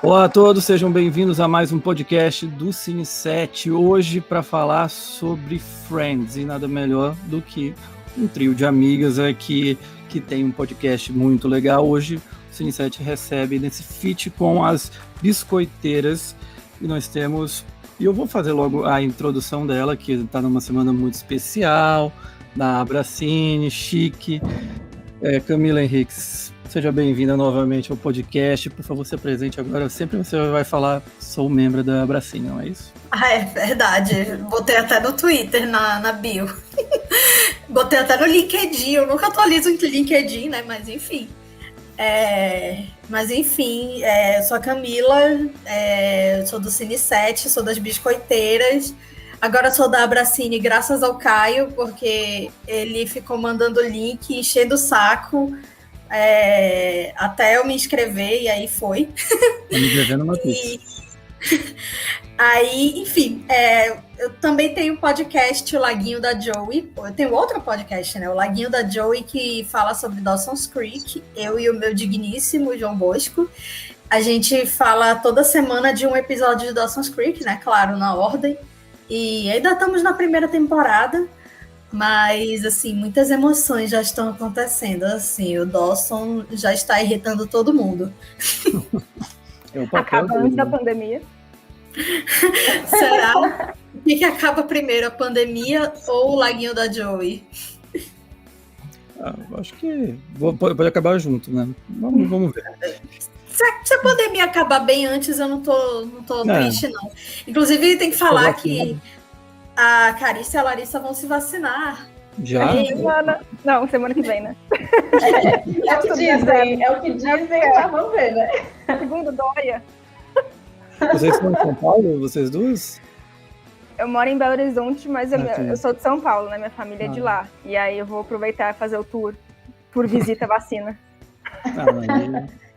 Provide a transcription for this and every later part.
Olá a todos, sejam bem-vindos a mais um podcast do Cine 7, hoje para falar sobre Friends, e nada melhor do que um trio de amigas aqui que tem um podcast muito legal. Hoje o Cine 7 recebe nesse feat com as biscoiteiras, e nós temos, e eu vou fazer logo a introdução dela, que está numa semana muito especial, da Abracine, chique, Camila Henriques. Seja bem-vinda novamente ao podcast. Por favor, se apresente agora. Sempre você vai falar, sou membro da Abracine, não é isso? É verdade. Botei até no Twitter, na bio. Botei até no LinkedIn. Eu nunca atualizo o LinkedIn, né? Mas enfim. Eu sou a Camila, sou do Cine 7, sou das biscoiteiras. Agora sou da Abracine graças ao Caio, porque ele ficou mandando link, enchendo o saco, até eu me inscrever, e aí foi. Tá me devendo uma pizza. Aí, enfim, eu também tenho um podcast, o Laguinho da Joey. Eu tenho outro podcast, né? O Laguinho da Joey, que fala sobre Dawson's Creek. Eu e o meu digníssimo João Bosco. A gente fala toda semana de um episódio de Dawson's Creek, né? Claro, na ordem. E ainda estamos na primeira temporada. Mas, assim, muitas emoções já estão acontecendo. Assim, o Dawson já está irritando todo mundo. Acaba antes da pandemia. Será? O que acaba primeiro, a pandemia ou o Laguinho da Joey? Acho que pode acabar junto, né? Vamos ver. Se a pandemia acabar bem antes, eu não tô triste, não. Inclusive, tem que falar que a Carícia e a Larissa vão se vacinar. Já? Não, semana que vem, né? É o que dizem, mas vamos ver, né? Segundo Dória. Vocês são de São Paulo, vocês duas? Eu moro em Belo Horizonte, mas eu sou de São Paulo, né? Minha família é de lá. E aí eu vou aproveitar e fazer o tour visita vacina.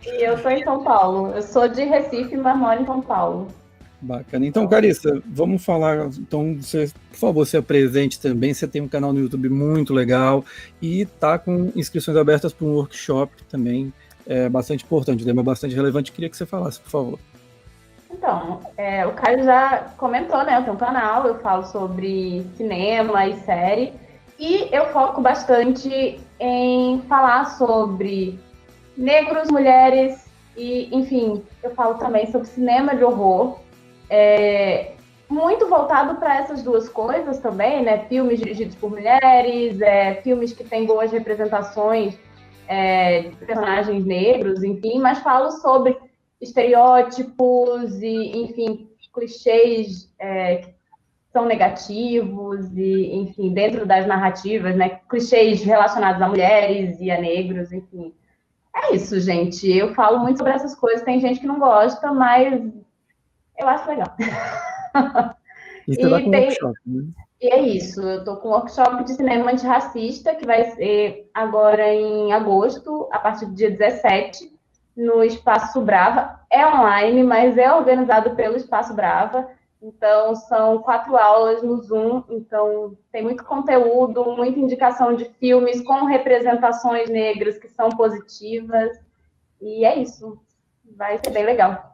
E eu sou em São Paulo. Eu sou de Recife, mas moro em São Paulo. Bacana. Então, Carissa, vamos falar. Então, você, por favor, se apresente também. Você tem um canal no YouTube muito legal e tá com inscrições abertas para um workshop também. É bastante importante, é bastante relevante. Queria que você falasse, por favor. Então, o Caio já comentou, né? Eu tenho um canal, eu falo sobre cinema e série. E eu foco bastante em falar sobre negros, mulheres e, enfim, eu falo também sobre cinema de horror. Muito voltado para essas duas coisas também, né? Filmes dirigidos por mulheres, filmes que têm boas representações de personagens negros, enfim, mas falo sobre estereótipos e, enfim, clichês que são negativos e, enfim, dentro das narrativas, né? Clichês relacionados a mulheres e a negros, enfim. É isso, gente. Eu falo muito sobre essas coisas. Tem gente que não gosta, mas eu acho legal. E você tá com workshop, né? E é isso. Eu tô com um workshop de cinema antirracista, que vai ser agora em agosto, a partir do dia 17, no Espaço Brava. É online, mas é organizado pelo Espaço Brava. Então, são 4 aulas no Zoom. Então, tem muito conteúdo, muita indicação de filmes com representações negras que são positivas. E é isso. Vai ser bem legal.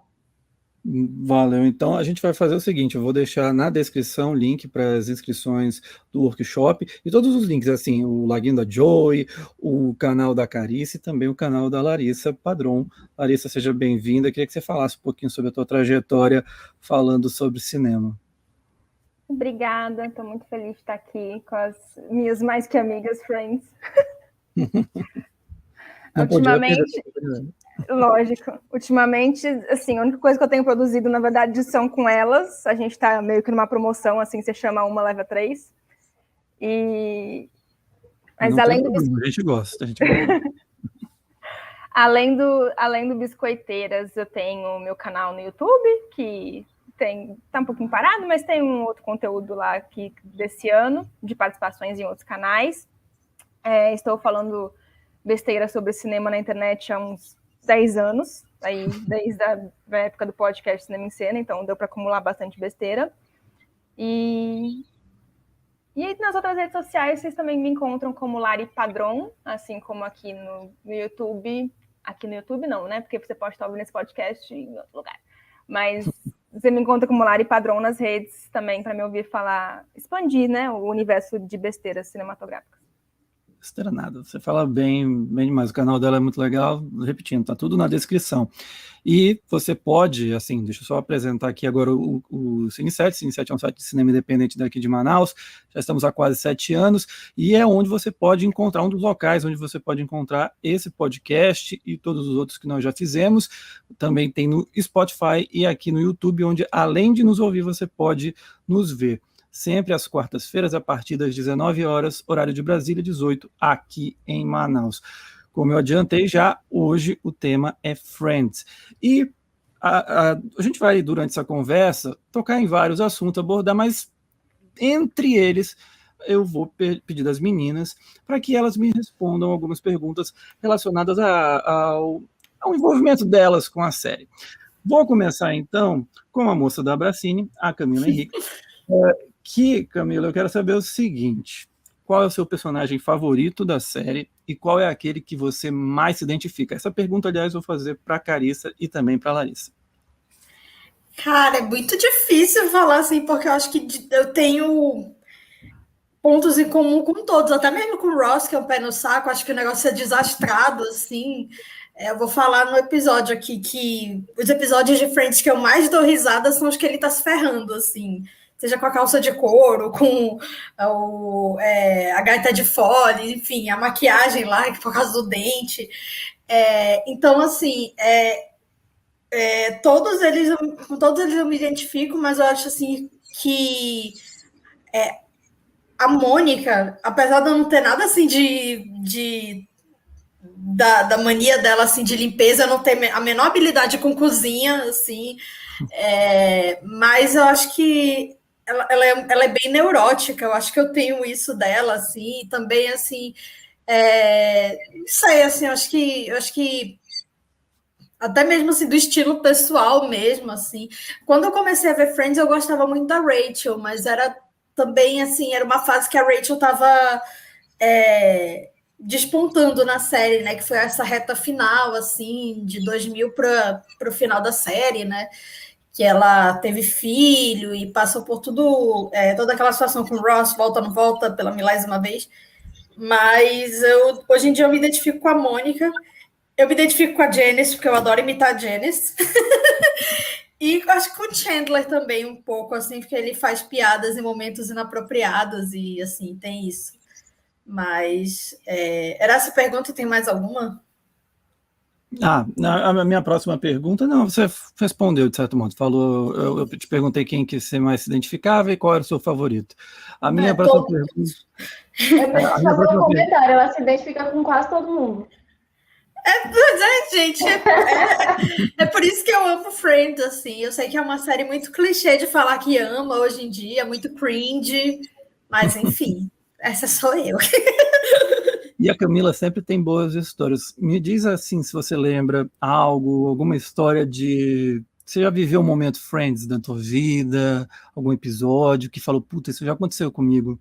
Valeu. Então, a gente vai fazer o seguinte, eu vou deixar na descrição o link para as inscrições do workshop e todos os links, assim, o Laguinho da Joey, o canal da Carice e também o canal da Larissa Padron. Larissa, seja bem-vinda. Queria que você falasse um pouquinho sobre a tua trajetória falando sobre cinema. Obrigada, estou muito feliz de estar aqui com as minhas mais que amigas friends. Ultimamente, assim, a única coisa que eu tenho produzido, na verdade, são com elas. A gente está meio que numa promoção, assim, você chama uma, leva 3. Mas não além do... A gente gosta. além do Biscoiteiras, eu tenho o meu canal no YouTube, que tá um pouquinho parado, mas tem um outro conteúdo lá aqui desse ano, de participações em outros canais. Estou falando besteira sobre cinema na internet há uns 10 anos, aí, desde a época do podcast Cinema em Cena, então deu para acumular bastante besteira. E nas outras redes sociais, vocês também me encontram como Lari Padron, assim como aqui no YouTube, aqui no YouTube não, né? Porque você pode estar ouvindo esse podcast em outro lugar. Mas você me encontra como Lari Padrão nas redes também, para me ouvir falar, expandir, né, o universo de besteiras cinematográficas. Besteira nada, você fala bem demais, o canal dela é muito legal, repetindo, tá tudo na descrição. E você pode, assim, deixa eu só apresentar aqui agora o Cine7. Cine7 é um site de cinema independente daqui de Manaus, já estamos há quase 7 anos, e é onde você pode encontrar, um dos locais onde você pode encontrar esse podcast e todos os outros que nós já fizemos. Também tem no Spotify e aqui no YouTube, onde além de nos ouvir, você pode nos ver. Sempre às quartas-feiras, a partir das 19 horas, horário de Brasília, 18, aqui em Manaus. Como eu adiantei já, hoje o tema é Friends. E a gente vai, durante essa conversa, tocar em vários assuntos, abordar, mas entre eles eu vou pedir das meninas para que elas me respondam algumas perguntas relacionadas ao envolvimento delas com a série. Vou começar, então, com a moça da Abracine, a Camila Henrique. Camila, eu quero saber o seguinte: qual é o seu personagem favorito da série e qual é aquele que você mais se identifica? Essa pergunta, aliás, eu vou fazer para a Carissa e também para a Larissa. Cara, é muito difícil falar assim, porque eu acho que eu tenho pontos em comum com todos, até mesmo com o Ross, que é um pé no saco, acho que o negócio é desastrado, assim. Eu vou falar no episódio aqui que os episódios de Friends que eu mais dou risada são os que ele tá se ferrando, assim. Seja com a calça de couro, com a gaita de fole, enfim, a maquiagem lá, por causa do dente. Então, assim, com todos eles eu me identifico, mas eu acho assim que a Mônica, apesar de eu não ter nada assim da mania dela assim de limpeza, eu não ter a menor habilidade com cozinha, assim, mas eu acho que ela é bem neurótica, eu acho que eu tenho isso dela, assim, e também, assim, não sei, assim, eu acho que até mesmo, assim, do estilo pessoal mesmo, assim, quando eu comecei a ver Friends, eu gostava muito da Rachel, mas era também, assim, era uma fase que a Rachel estava despontando na série, né, que foi essa reta final, assim, de 2000 para o final da série, né, que ela teve filho e passou por toda aquela situação com o Ross, volta, não volta, pela milésima vez. Mas hoje em dia eu me identifico com a Mônica, eu me identifico com a Janice, porque eu adoro imitar a Janice. E acho que com o Chandler também um pouco, assim, porque ele faz piadas em momentos inapropriados e, assim, tem isso. Mas, era essa pergunta, tem mais alguma? A minha próxima pergunta, não, você respondeu de certo modo, falou, eu te perguntei quem que você mais se identificava e qual era o seu favorito. A minha próxima pergunta... Eu preciso fazer um comentário, ela se identifica com quase todo mundo. Gente, é por isso que eu amo Friends, assim, eu sei que é uma série muito clichê de falar que ama hoje em dia, muito cringe, mas enfim, essa sou eu. E a Camila sempre tem boas histórias. Me diz assim, se você lembra alguma história de... Você já viveu um momento Friends da tua vida? Algum episódio que falou, puta, isso já aconteceu comigo?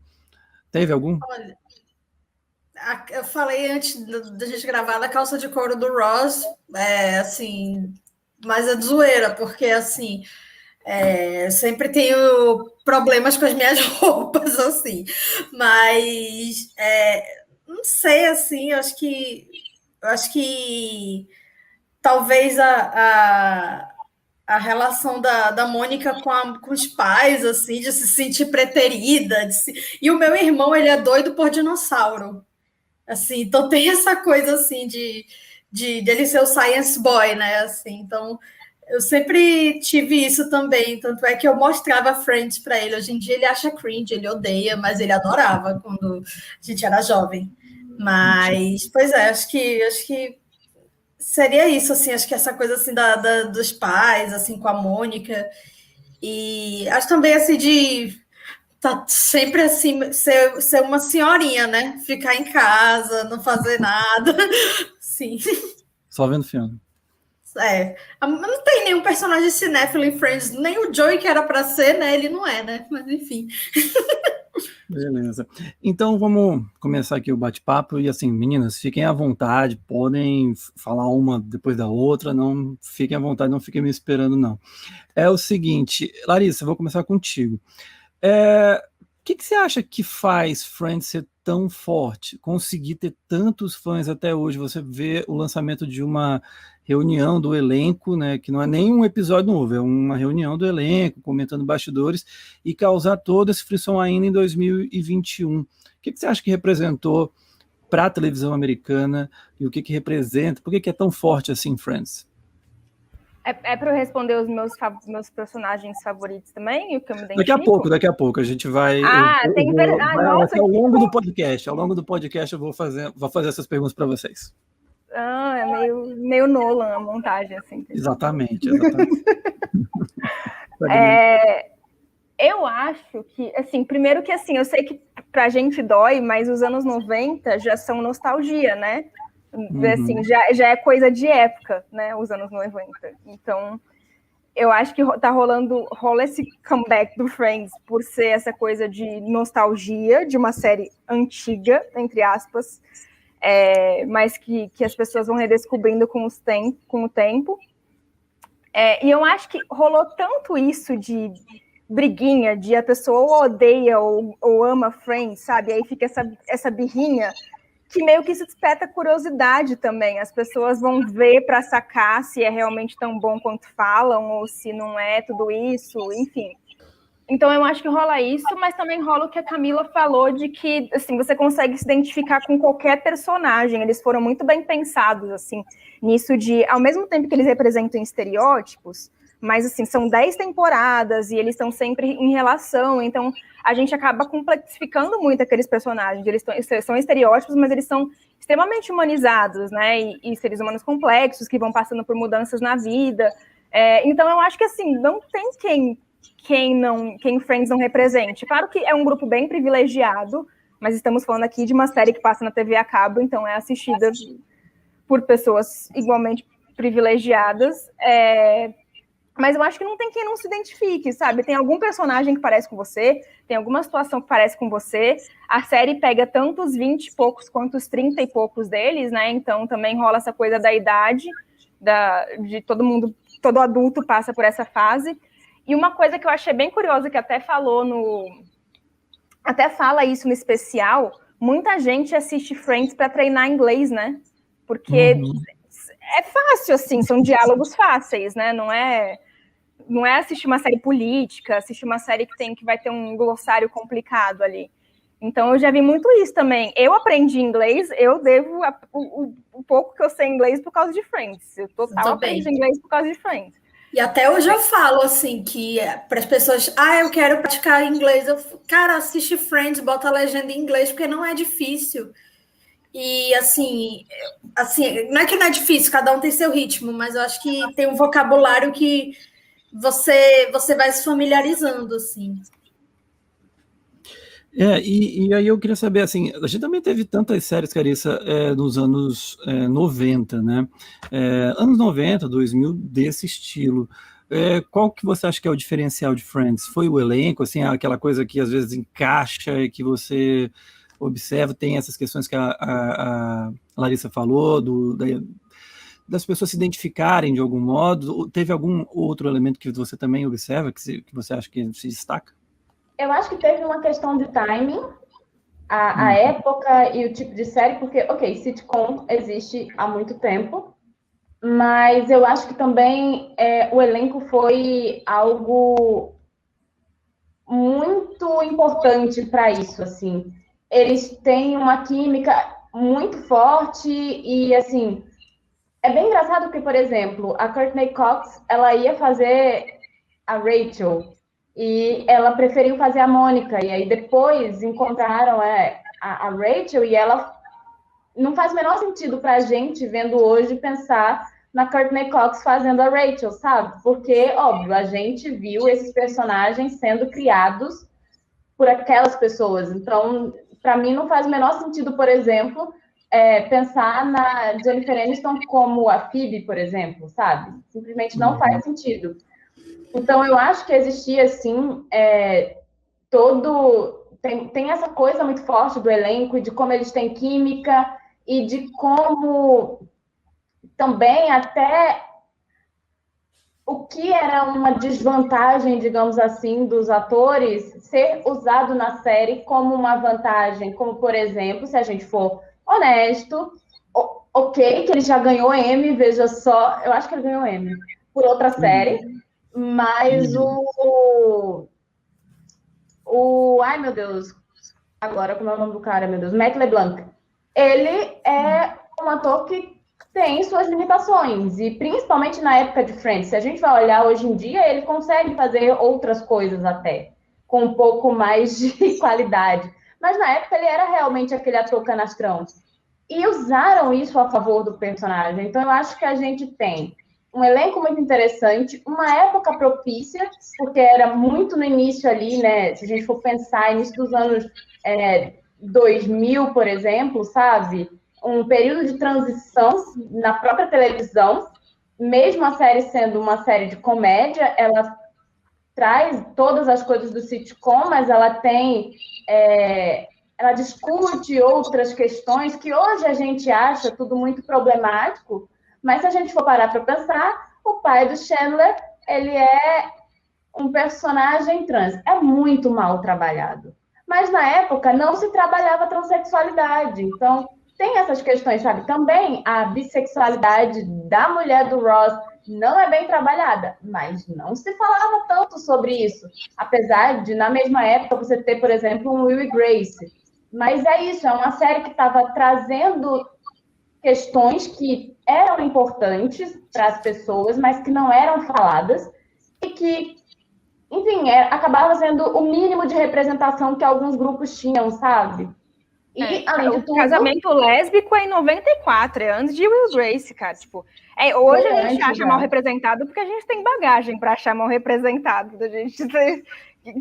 Teve algum? Olha, eu falei antes da gente gravar da calça de couro do Ross, assim, mas é de zoeira, porque, assim, sempre tenho problemas com as minhas roupas, assim, mas... não sei, assim, eu acho que talvez a relação da Mônica com os pais, assim, de se sentir preterida. E o meu irmão, ele é doido por dinossauro. Assim, então tem essa coisa, assim, de ele ser o science boy, né? Assim, então, eu sempre tive isso também. Tanto é que eu mostrava Friends para ele. Hoje em dia ele acha cringe, ele odeia, mas ele adorava quando a gente era jovem. Mas, pois acho que seria isso, assim, acho que essa coisa, assim, dos pais, assim, com a Mônica, e acho também, assim, de tá sempre, assim, ser uma senhorinha, né, ficar em casa, não fazer nada, sim. Só vendo filme. Não tem nenhum personagem cinéfilo em Friends, nem o Joey que era para ser, né, ele não é, né, mas enfim. Beleza. Então vamos começar aqui o bate-papo e assim, meninas, fiquem à vontade, podem falar uma depois da outra, não fiquem à vontade, não fiquem me esperando não. É o seguinte, Larissa, eu vou começar contigo. O que você acha que faz Friends ser tão forte, conseguir ter tantos fãs até hoje? Você vê o lançamento de uma reunião do elenco, né, que não é nem um episódio novo, é uma reunião do elenco, comentando bastidores, e causar todo esse frisson ainda em 2021. O que você acha que representou para a televisão americana e o que representa? Por que é tão forte assim Friends? É para eu responder os meus personagens favoritos também, e o que eu me identifico? Daqui a pouco, a gente vai... Nossa, ao longo do podcast eu vou fazer essas perguntas para vocês. É meio Nolan a montagem, assim. Exatamente. Eu acho que, assim, primeiro que, assim, eu sei que pra gente dói, mas os anos 90 já são nostalgia, né? Assim, já é coisa de época, né, os anos 90. Então, eu acho que rola esse comeback do Friends por ser essa coisa de nostalgia de uma série antiga, entre aspas, mas que as pessoas vão redescobrindo com o tempo. E eu acho que rolou tanto isso de briguinha, de a pessoa odeia ou ama Friends, sabe? Aí fica essa birrinha, que meio que isso desperta curiosidade também. As pessoas vão ver para sacar se é realmente tão bom quanto falam, ou se não é tudo isso, enfim. Então eu acho que rola isso, mas também rola o que a Camila falou, de que assim, você consegue se identificar com qualquer personagem. Eles foram muito bem pensados, assim, nisso de, ao mesmo tempo que eles representam estereótipos, mas assim, são 10 temporadas e eles estão sempre em relação, então a gente acaba complexificando muito aqueles personagens. Eles são estereótipos, mas eles são extremamente humanizados, né? E seres humanos complexos que vão passando por mudanças na vida. Então eu acho que assim, não tem quem Friends não represente. Claro que é um grupo bem privilegiado, mas estamos falando aqui de uma série que passa na TV a cabo, então é assistida por pessoas igualmente privilegiadas. Mas eu acho que não tem quem não se identifique, sabe? Tem algum personagem que parece com você, tem alguma situação que parece com você. A série pega tanto os 20 e poucos quanto os 30 e poucos deles, né? Então também rola essa coisa da idade, de todo mundo, todo adulto passa por essa fase. E uma coisa que eu achei bem curiosa, que até fala isso no especial, muita gente assiste Friends para treinar inglês, né? Porque é fácil, assim, são diálogos fáceis, né? Não é assistir uma série política, assistir uma série que vai ter um glossário complicado ali. Então, eu já vi muito isso também. Eu aprendi inglês, eu devo o pouco que eu sei inglês por causa de Friends. Eu total aprendi inglês por causa de Friends. E até hoje eu falo, assim, que para as pessoas, eu quero praticar inglês. Cara, assiste Friends, bota a legenda em inglês, porque não é difícil. E, assim, não é que não é difícil, cada um tem seu ritmo, mas eu acho que tem um vocabulário que você vai se familiarizando, assim. E aí eu queria saber, assim, a gente também teve tantas séries, Carissa, nos anos 90, né? Anos 90, 2000, desse estilo. Qual que você acha que é o diferencial de Friends? Foi o elenco, assim, aquela coisa que às vezes encaixa e que você observa, tem essas questões que a Larissa falou, das pessoas se identificarem de algum modo? Teve algum outro elemento que você também observa, que você acha que se destaca? Eu acho que teve uma questão de timing, a época e o tipo de série, porque, sitcom existe há muito tempo, mas eu acho que também o elenco foi algo muito importante para isso, assim. Eles têm uma química muito forte e, assim, é bem engraçado porque, por exemplo, a Courtney Cox, ela ia fazer a Rachel e ela preferiu fazer a Mônica, e aí depois encontraram a Rachel e ela não faz o menor sentido pra gente, vendo hoje, pensar na Courtney Cox fazendo a Rachel, sabe? Porque, óbvio, a gente viu esses personagens sendo criados por aquelas pessoas. Então, para mim, não faz o menor sentido, por exemplo, pensar na Jennifer Aniston como a Phoebe, por exemplo, sabe? Simplesmente não faz sentido. Então, eu acho que existia, assim, tem essa coisa muito forte do elenco, de como eles têm química e de como também até o que era uma desvantagem, digamos assim, dos atores ser usado na série como uma vantagem, como, por exemplo, se a gente for honesto, ok, que ele já ganhou Emmy, veja só, eu acho que ele ganhou Emmy por outra série, mas ai meu Deus, agora como é o nome do cara, meu Deus, Matt LeBlanc, ele é um ator que tem suas limitações, e principalmente na época de Friends, se a gente vai olhar hoje em dia, ele consegue fazer outras coisas até, com um pouco mais de qualidade, mas na época ele era realmente aquele ator canastrão, e usaram isso a favor do personagem. Então eu acho que a gente tem um elenco muito interessante, uma época propícia, porque era muito no início ali, né, se a gente for pensar, início dos anos 2000, por exemplo, sabe? Um período de transição na própria televisão, mesmo a série sendo uma série de comédia, ela traz todas as coisas do sitcom, mas ela tem... ela discute outras questões que hoje a gente acha tudo muito problemático, mas se a gente for parar para pensar, o pai do Chandler, ele é um personagem trans. É muito mal trabalhado. Mas na época não se trabalhava transexualidade, então tem essas questões, sabe? Também a bissexualidade da mulher do Ross não é bem trabalhada, mas não se falava tanto sobre isso. Apesar de, na mesma época, você ter, por exemplo, um Will e Grace. Mas é isso, é uma série que estava trazendo questões que eram importantes para as pessoas, mas que não eram faladas e que, enfim, acabava sendo o mínimo de representação que alguns grupos tinham, sabe? E, além de tudo, o casamento lésbico é em 94, é antes de Will Grace, cara. Tipo, hoje a gente acha mal representado porque a gente tem bagagem para achar mal representado. A gente,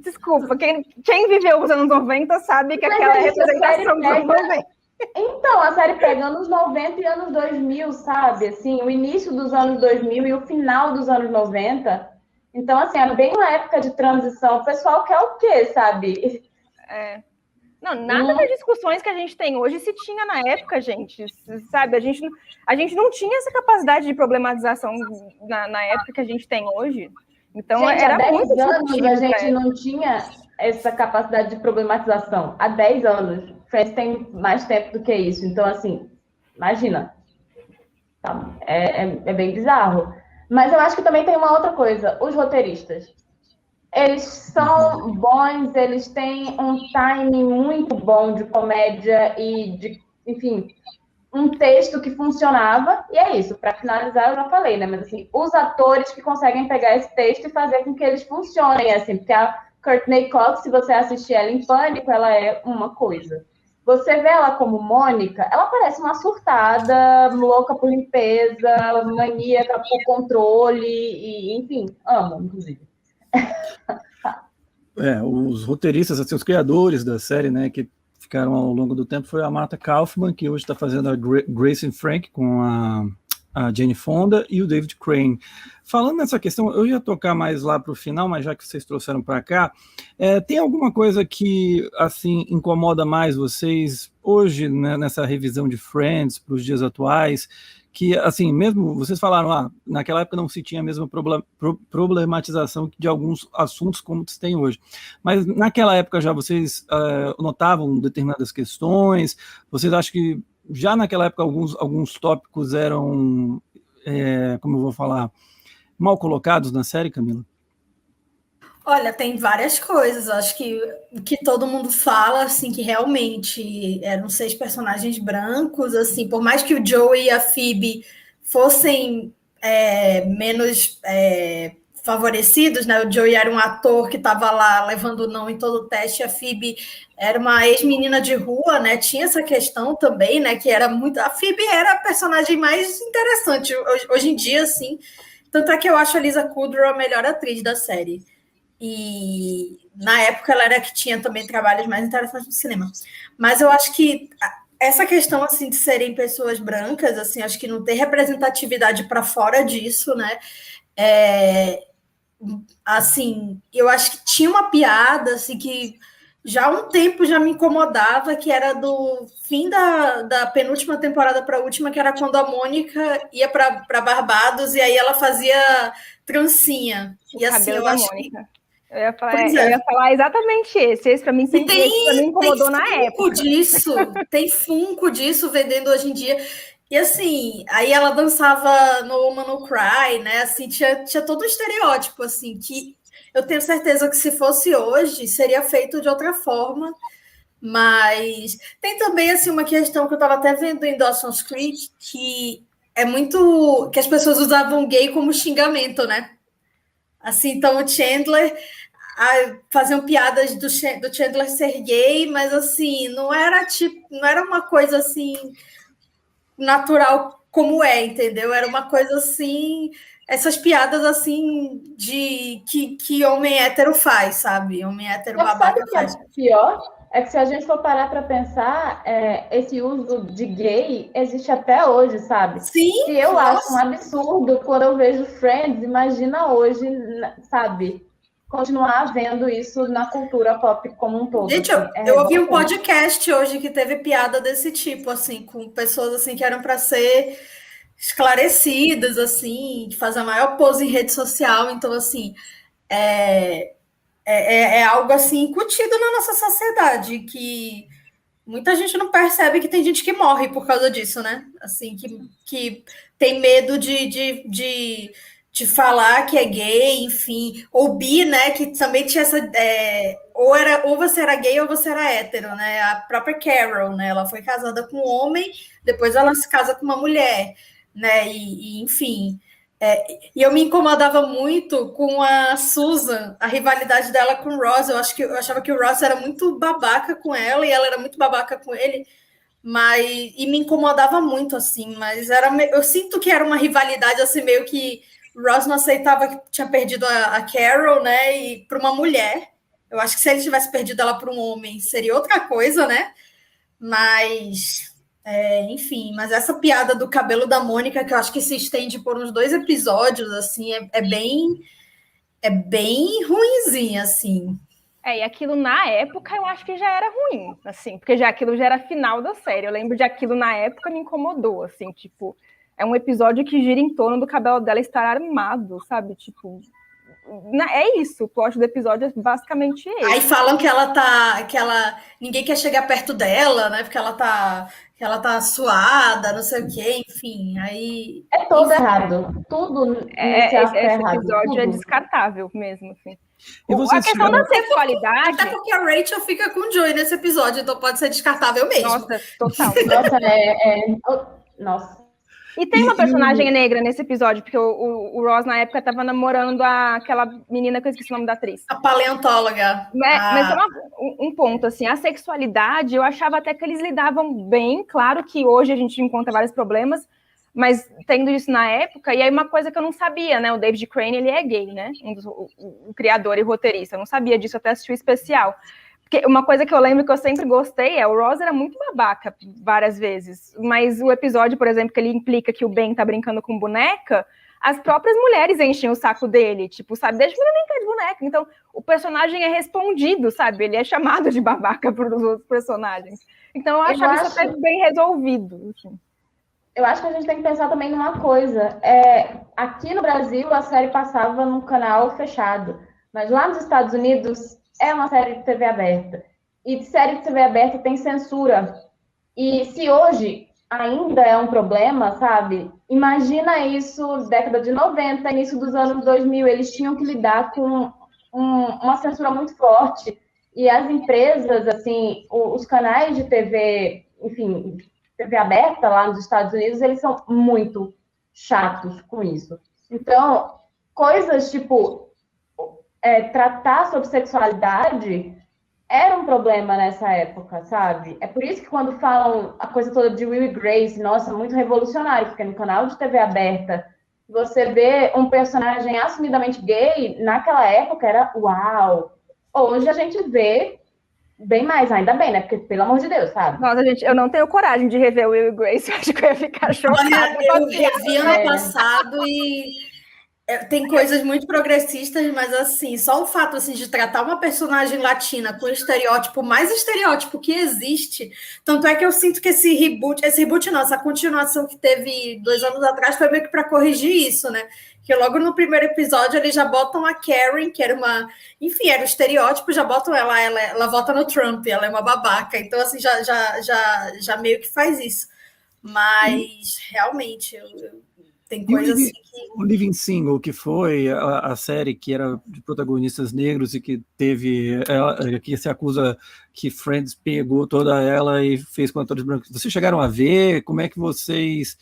desculpa, quem viveu os anos 90 sabe que aquela representação dos anos 90. Então, a série pega anos 90 e anos 2000, sabe? Assim, o início dos anos 2000 e o final dos anos 90. Então, assim, é bem uma época de transição. O pessoal quer o quê, sabe? Não, nada das discussões que a gente tem hoje se tinha na época, gente, sabe? A gente não tinha essa capacidade de problematização na época que a gente tem hoje. Então, gente, era há 10 muito anos a gente não tinha essa capacidade de problematização. Há 10 anos. Friends tem mais tempo do que isso. Então, assim, imagina. Tá? É bem bizarro. Mas eu acho que também tem uma outra coisa. Os roteiristas. Eles são bons, eles têm um timing muito bom de comédia e de, enfim, um texto que funcionava, e é isso, para finalizar eu já falei, né, mas assim, os atores que conseguem pegar esse texto e fazer com que eles funcionem, assim, porque a Courtney Cox, se você assistir ela em Pânico, ela é uma coisa. Você vê ela como Mônica, ela parece uma surtada, louca por limpeza, maníaca por controle, e enfim, amo, inclusive. Os roteiristas, assim, os criadores da série, né, que ficaram ao longo do tempo, foi a Martha Kaufman, que hoje está fazendo a Grace and Frank com a Jane Fonda, e o David Crane. Falando nessa questão, eu ia tocar mais lá para o final, mas já que vocês trouxeram para cá, tem alguma coisa que, assim, incomoda mais vocês hoje, né, nessa revisão de Friends para os dias atuais, que, assim, mesmo vocês falaram, naquela época não se tinha a mesma problematização de alguns assuntos como se tem hoje, mas naquela época já vocês notavam determinadas questões, vocês acham que já naquela época alguns tópicos eram, como eu vou falar, mal colocados na série, Camila? Olha, tem várias coisas. Acho que o que todo mundo fala, assim, que realmente eram 6 personagens brancos, assim, por mais que o Joey e a Phoebe fossem menos favorecidos, né? O Joey era um ator que estava lá levando não em todo o teste, a Phoebe era uma ex-menina de rua, né? Tinha essa questão também, né? Que era muito... A Phoebe era a personagem mais interessante hoje em dia, assim. Tanto é que eu acho a Lisa Kudrow a melhor atriz da série. E na época ela era que tinha também trabalhos mais interessantes no cinema. Mas eu acho que essa questão assim de serem pessoas brancas, assim, acho que não ter representatividade para fora disso, né? Assim, eu acho que tinha uma piada assim que já há um tempo já me incomodava, que era do fim da penúltima temporada para a última, que era quando a Mônica ia para Barbados e aí ela fazia trancinha. O e assim, cabelo eu da acho Mônica. que... Eu ia falar exatamente esse. Esse para mim sempre me incomodou na época. Tem funko disso vendendo hoje em dia. E assim, aí ela dançava no Woman No Cry, né? Assim, tinha todo um estereótipo, assim, que eu tenho certeza que se fosse hoje, seria feito de outra forma. Mas tem também, assim, uma questão que eu estava até vendo em Dawson's Creek, que é muito... que as pessoas usavam gay como xingamento, né? Assim, então o Chandler... faziam piadas do Chandler ser gay, mas assim, não era uma coisa assim natural como entendeu? Era uma coisa assim, essas piadas assim de que homem hétero faz, sabe? Homem hétero babaca faz. Sabe o que é pior? É que se a gente for parar para pensar, esse uso de gay existe até hoje, sabe? Sim. Se eu acho um absurdo quando eu vejo Friends, imagina hoje, sabe? Continuar vendo isso na cultura pop como um todo. Gente, eu ouvi um podcast hoje que teve piada desse tipo, assim, com pessoas assim que eram para ser esclarecidas, assim, de fazer a maior pose em rede social. Então, assim, é algo assim incutido na nossa sociedade, que muita gente não percebe que tem gente que morre por causa disso, né? Assim, que tem medo de falar que é gay, enfim, ou bi, né? Que também tinha essa. Ou você era gay ou você era hétero, né? A própria Carol, né? Ela foi casada com um homem, depois ela se casa com uma mulher, né? Enfim. E eu me incomodava muito com a Susan, a rivalidade dela com o Ross. Eu achava que o Ross era muito babaca com ela e ela era muito babaca com ele, e me incomodava muito assim. Mas eu sinto que era uma rivalidade assim meio que o Ross não aceitava que tinha perdido a Carol, né? E para uma mulher, eu acho que se ele tivesse perdido ela para um homem seria outra coisa, né? Mas enfim, mas essa piada do cabelo da Mônica, que eu acho que se estende por uns 2 episódios, assim, é bem ruinzinha, assim. E aquilo na época eu acho que já era ruim, assim, porque aquilo já era final da série. Eu lembro de aquilo na época me incomodou, assim, tipo, é um episódio que gira em torno do cabelo dela estar armado, sabe? Tipo, é isso, o plot do episódio é basicamente esse. Aí falam que ninguém quer chegar perto dela, né? Porque ela tá suada, não sei o quê, enfim. Aí é todo errado. Tudo esse episódio é descartável mesmo, assim. E a questão da sexualidade. Até porque a Rachel fica com o Joey nesse episódio, então pode ser descartável mesmo. Nossa, total. Nossa. E tem uma personagem negra nesse episódio, porque o Ross, na época, estava namorando aquela menina que eu esqueci o nome da atriz. A paleontóloga. Mas é um ponto, assim, a sexualidade, eu achava até que eles lidavam bem. Claro que hoje a gente encontra vários problemas, mas tendo isso na época, e aí uma coisa que eu não sabia, né? O David Crane, ele é gay, né? O criador e roteirista. Eu não sabia disso até assistir o especial. Porque uma coisa que eu lembro que eu sempre gostei o Ross era muito babaca várias vezes, mas o episódio, por exemplo, que ele implica que o Ben tá brincando com boneca, as próprias mulheres enchem o saco dele, tipo, sabe, deixa eu brincar de boneca. Então, o personagem é respondido, sabe, ele é chamado de babaca por outros personagens. Então, eu achava isso até bem resolvido, assim. Eu acho que a gente tem que pensar também numa coisa. Aqui no Brasil, a série passava num canal fechado, mas lá nos Estados Unidos é uma série de TV aberta. E de série de TV aberta tem censura. E se hoje ainda é um problema, sabe? Imagina isso, década de 90, início dos anos 2000. Eles tinham que lidar com uma censura muito forte. E as empresas, assim, os canais de TV, enfim, TV aberta lá nos Estados Unidos, eles são muito chatos com isso. Então, coisas tipo tratar sobre sexualidade era um problema nessa época, sabe? É por isso que quando falam a coisa toda de Will e Grace, nossa, muito revolucionário, porque no canal de TV aberta você vê um personagem assumidamente gay, naquela época era uau! Hoje a gente vê bem mais, ainda bem, né? Porque, pelo amor de Deus, sabe? Nossa, gente, eu não tenho coragem de rever Will e Grace, eu acho que eu ia ficar chocada. Eu revi ano passado e Tem coisas muito progressistas, mas assim, só o fato assim, de tratar uma personagem latina com o estereótipo mais estereótipo que existe, tanto é que eu sinto que esse reboot não, essa continuação que teve 2 anos atrás foi meio que para corrigir isso, né? Que logo no primeiro episódio eles já botam a Karen, que era enfim, era o estereótipo, já botam ela vota no Trump, ela é uma babaca, então assim, já meio que faz isso. Mas realmente, tem coisa assim que. O Living Single, que foi a série que era de protagonistas negros e que teve. Que se acusa que Friends pegou toda ela e fez com atores brancos. Vocês chegaram a ver? Como é que vocês.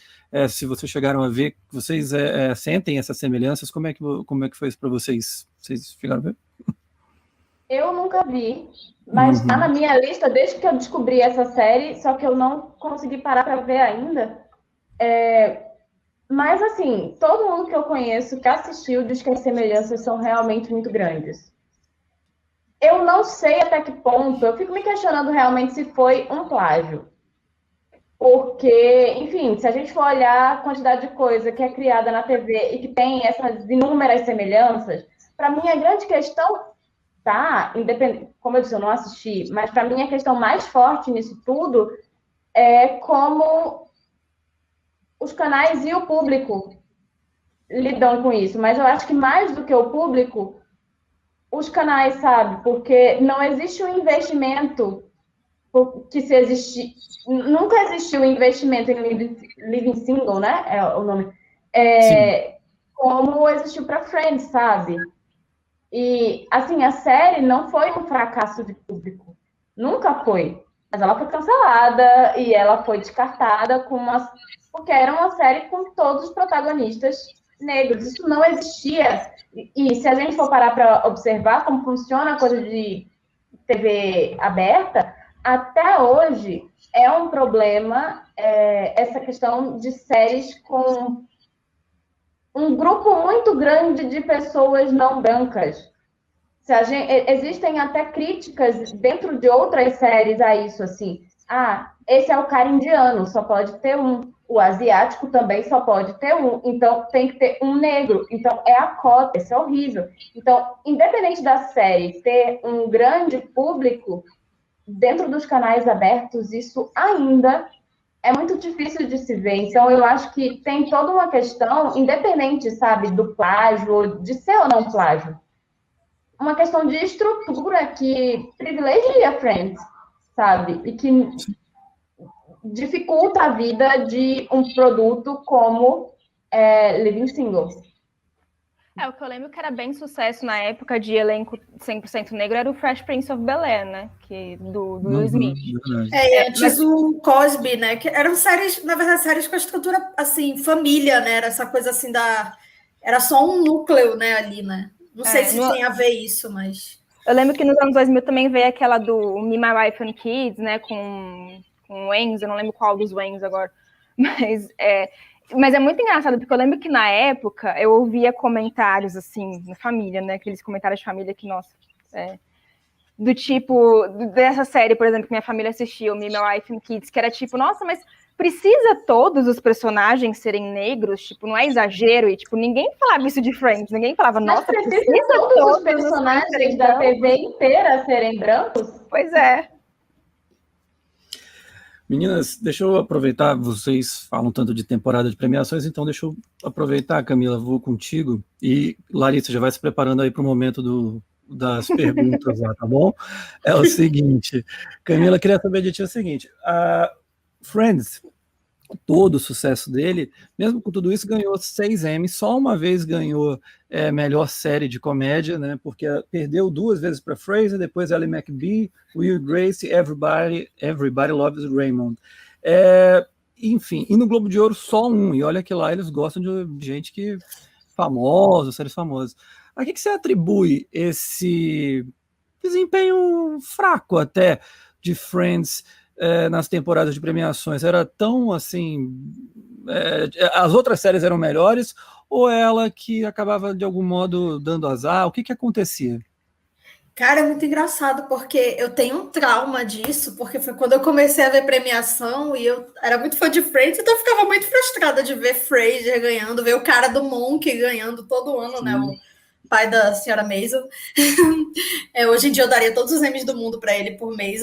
Se vocês chegaram a ver, vocês sentem essas semelhanças? Como é que foi isso para vocês? Vocês chegaram a ver? Eu nunca vi, mas está na minha lista desde que eu descobri essa série, só que eu não consegui parar para ver ainda. Mas, assim, todo mundo que eu conheço que assistiu diz que as semelhanças são realmente muito grandes. Eu não sei até que ponto, eu fico me questionando realmente se foi um plágio. Porque, enfim, se a gente for olhar a quantidade de coisa que é criada na TV e que tem essas inúmeras semelhanças, para mim a grande questão, independente, como eu disse, eu não assisti, mas para mim a questão mais forte nisso tudo é como os canais e o público lidam com isso. Mas eu acho que mais do que o público, os canais, sabe? Porque não existe um investimento que se existir... Nunca existiu um investimento em Living Single, né? É o nome. Como existiu para Friends, sabe? E, assim, a série não foi um fracasso de público. Nunca foi. Mas ela foi cancelada e ela foi descartada porque era uma série com todos os protagonistas negros. Isso não existia. E se a gente for parar para observar como funciona a coisa de TV aberta, até hoje é um problema essa questão de séries com um grupo muito grande de pessoas não brancas. Existem até críticas dentro de outras séries a isso, assim. Esse é o cara indiano, só pode ter um. O asiático também só pode ter um. Então, tem que ter um negro. Então, é a cota. Isso é horrível. Então, independente da série ter um grande público, dentro dos canais abertos, isso ainda é muito difícil de se ver. Então, eu acho que tem toda uma questão, independente, sabe, do plágio, de ser ou não plágio. Uma questão de estrutura que privilegia Friends, sabe? E que dificulta a vida de um produto como Living Single. O que eu lembro que era bem sucesso na época de elenco 100% negro era o Fresh Prince of Bel-Air, né? Do Will Smith. Antes o Cosby, né? Que eram séries, na verdade, séries com a estrutura, assim, família, né? Era essa coisa, assim, Era só um núcleo, né, ali, né? Não sei se tem a ver isso, mas... Eu lembro que nos anos 2000 também veio aquela do Me, My Wife and Kids, né? Com Wayans, eu não lembro qual dos Wayans agora. Mas é muito engraçado, porque eu lembro que na época eu ouvia comentários, assim, na família, né? Aqueles comentários de família que, nossa... do tipo, dessa série, por exemplo, que minha família assistiu, Me, My Wife and Kids, que era tipo, nossa, mas precisa todos os personagens serem negros? Tipo, não é exagero? E, tipo, ninguém falava isso de Friends, ninguém falava, nossa, precisa todos os personagens da TV inteira serem brancos? Pois é. Meninas, deixa eu aproveitar, vocês falam tanto de temporada de premiações, então deixa eu aproveitar, Camila, vou contigo, e Larissa já vai se preparando aí para o momento das perguntas lá, tá bom? É o seguinte, Camila, queria saber de ti o seguinte, Friends, todo o sucesso dele, mesmo com tudo isso, ganhou 6 Emmy, só uma vez ganhou melhor série de comédia, né, porque perdeu 2 vezes para Frasier, depois Ally McBeal, Will Grace, Everybody Loves Raymond. Enfim, e no Globo de Ouro só 1, e olha que lá eles gostam de gente famosa, séries famosas. A que você atribui esse desempenho fraco até de Friends nas temporadas de premiações? Era tão assim... as outras séries eram melhores ou ela que acabava de algum modo dando azar? O que acontecia? Cara, é muito engraçado, porque eu tenho um trauma disso, porque foi quando eu comecei a ver premiação e eu era muito fã de Friends, então eu ficava muito frustrada de ver Frasier ganhando, ver o cara do Monk ganhando todo ano, né? O pai da senhora Maisel. Hoje em dia eu daria todos os Emmys do mundo para ele por mês,